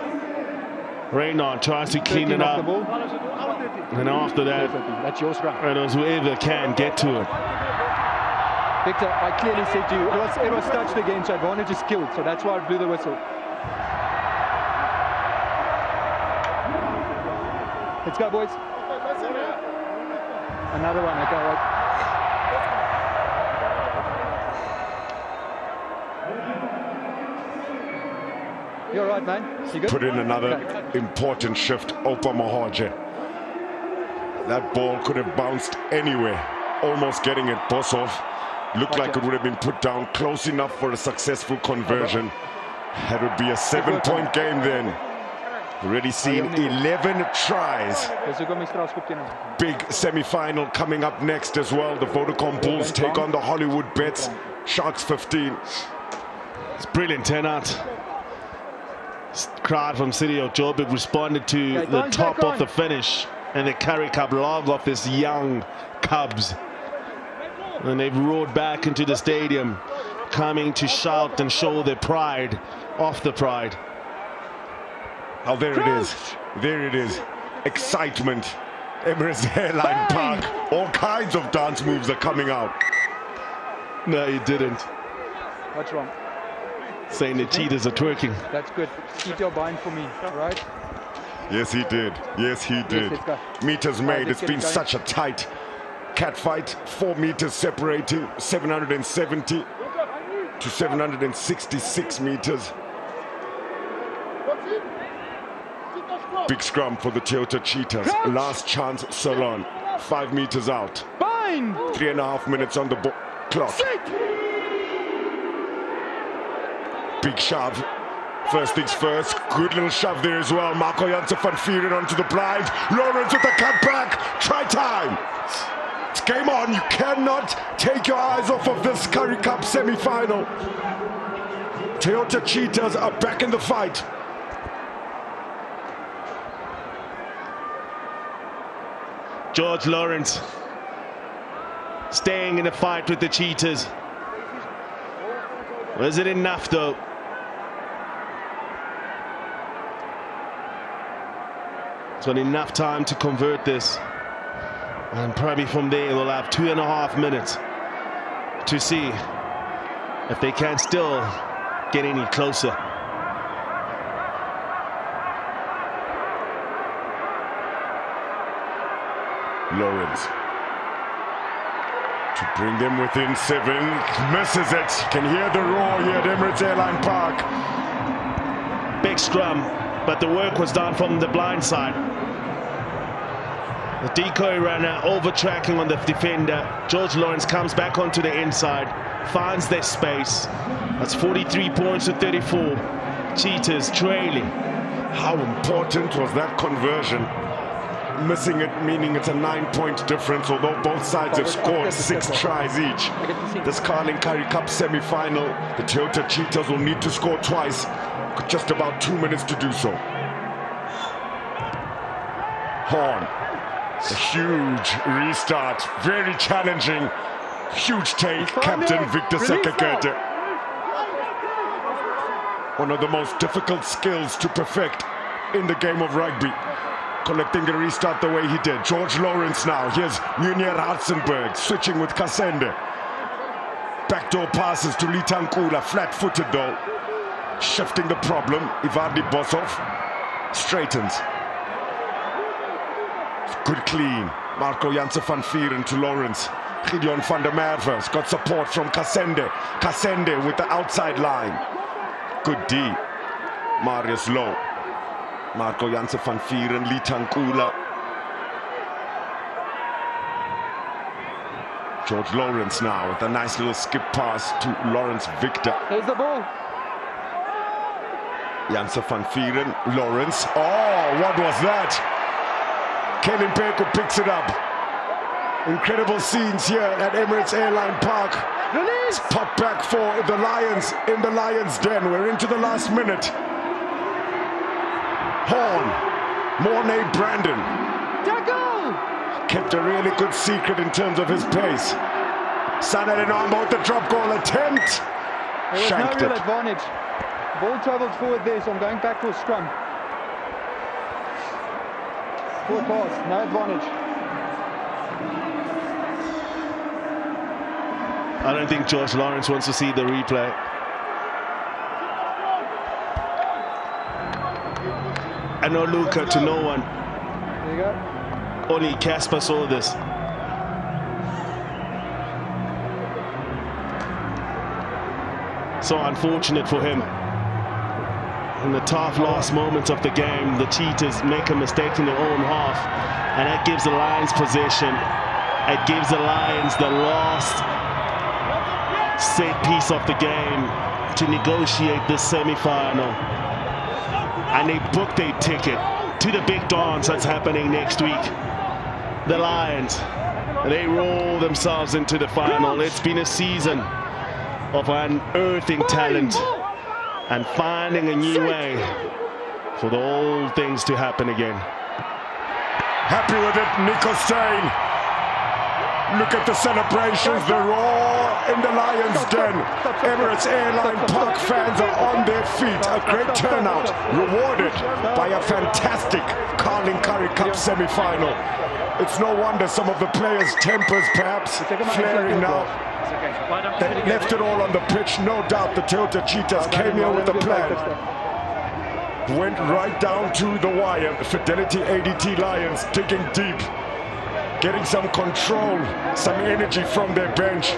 Reynard tries to clean it up. And after that, that's your scrum. Reynolds, whoever can get to it. Victor, I clearly said to you, it was touched again, so advantage is killed. So that's why I blew the whistle. Let's go, boys. Another one, okay, right. You're right, man. You good? Put in another important shift, Opa Mohorja. That ball could have bounced anywhere, almost getting it. Bosov looked like it would have been put down close enough for a successful conversion. That would be a 7-point game then. Already seen 11 tries. Big semi-final coming up next as well. The Vodacom Bulls take on the Hollywood Bets. Sharks 15. It's brilliant turnout. Crowd from City of Joburg responded to the top of the finish and the Currie Cup log of this young Cubs. And they've roared back into the stadium, coming to shout and show their pride off the pride. Oh, there it is. There it is. Excitement. Emirates Airline Park. All kinds of dance moves are coming out. No, you didn't. What's wrong? Saying the Cheetahs are twerking. That's good. Keep your bind for me, all right? Yes, he did. Yes, he did. Yes, Meters made. It's been such a tight cat fight. 4 meters separating. 770 to 766 meters. Big scrum for the Toyota Cheetahs. Last chance Salon. 5 meters out. Bind! 3.5 minutes on the clock. Big shove. First things first. Good little shove there as well. Marco Janssen van Vieren onto the blind. Lawrence with the cutback. Try time. It's game on. You cannot take your eyes off of this Currie Cup semi-final. Toyota Cheetahs are back in the fight. George Lawrence staying in the fight with the Cheetahs. Was it enough though? It's got enough time to convert this. And probably from there they'll have 2.5 minutes to see if they can still get any closer. Lawrence to Bring them within 7. Misses it. Can hear the roar here at Emirates Airline Park. Big scrum, but the work was done from the blind side. The decoy runner over-tracking on the defender. George Lawrence comes back onto the inside, finds their space. That's 43 points to 34. Cheetahs trailing. How important was that conversion? Missing it, meaning it's a 9-point difference, although both sides have scored 6 tries each. This Carling Currie Cup semi-final, the Toyota Cheetahs will need to score twice. Got just about 2 minutes to do so. Horn. A huge restart, very challenging. Huge take, Captain Victor Sekekete. One of the most difficult skills to perfect in the game of rugby. Collecting the restart the way he did. George Lawrence now. Here's Munier Hartzenberg switching with Kasende. Backdoor passes to Litankula, flat-footed though. Shifting the problem. Ivardi Bosov straightens. Good clean. Marco Janse van Vieren to Lawrence. Gideon van der Merwe's got support from Kasende. Kasende with the outside line. Good D. Marius Low. Marco Janse van Vieren, Litankula. George Lawrence now with a nice little skip pass to Lawrence Victor. Here's the ball. Janse van Vieren, Lawrence. Oh, what was that? Kelly Mpeko picks it up. Incredible scenes here at Emirates Airline Park. Release! Pop back for the Lions in the Lions' den. We're into the last minute. Horn, Mornay Brandon. Tackle! Kept a really good secret in terms of his pace. Sanadin on board the drop goal attempt. There was Shanked no real it. advantage. Ball travels forward there, so I'm going back for a scrum. Forward pass, no advantage. I don't think George Lawrence wants to see the replay. And no Luca to no one. There you go. Only Casper saw this. So unfortunate for him. In the tough last moments of the game, the Cheetahs make a mistake in their own half, and that gives the Lions possession. It gives the Lions the last set piece of the game to negotiate this semi-final. And they booked a ticket to the big dance that's happening next week. The Lions, they roll themselves into the final. It's been a season of unearthing talent and finding a new way for the old things to happen again. Happy with it, Nico Stein. Look at the celebrations, the roar in the Lions' den. Emirates Airline Park fans are on their feet. A great turnout, rewarded by a fantastic Carling Currie Cup semi-final. It's no wonder some of the players' tempers perhaps flaring now. They left it all on the pitch. No doubt the Toyota Cheetahs came here with a plan. Went right down to the wire. Fidelity ADT Lions digging deep. Getting some control, some energy from their bench.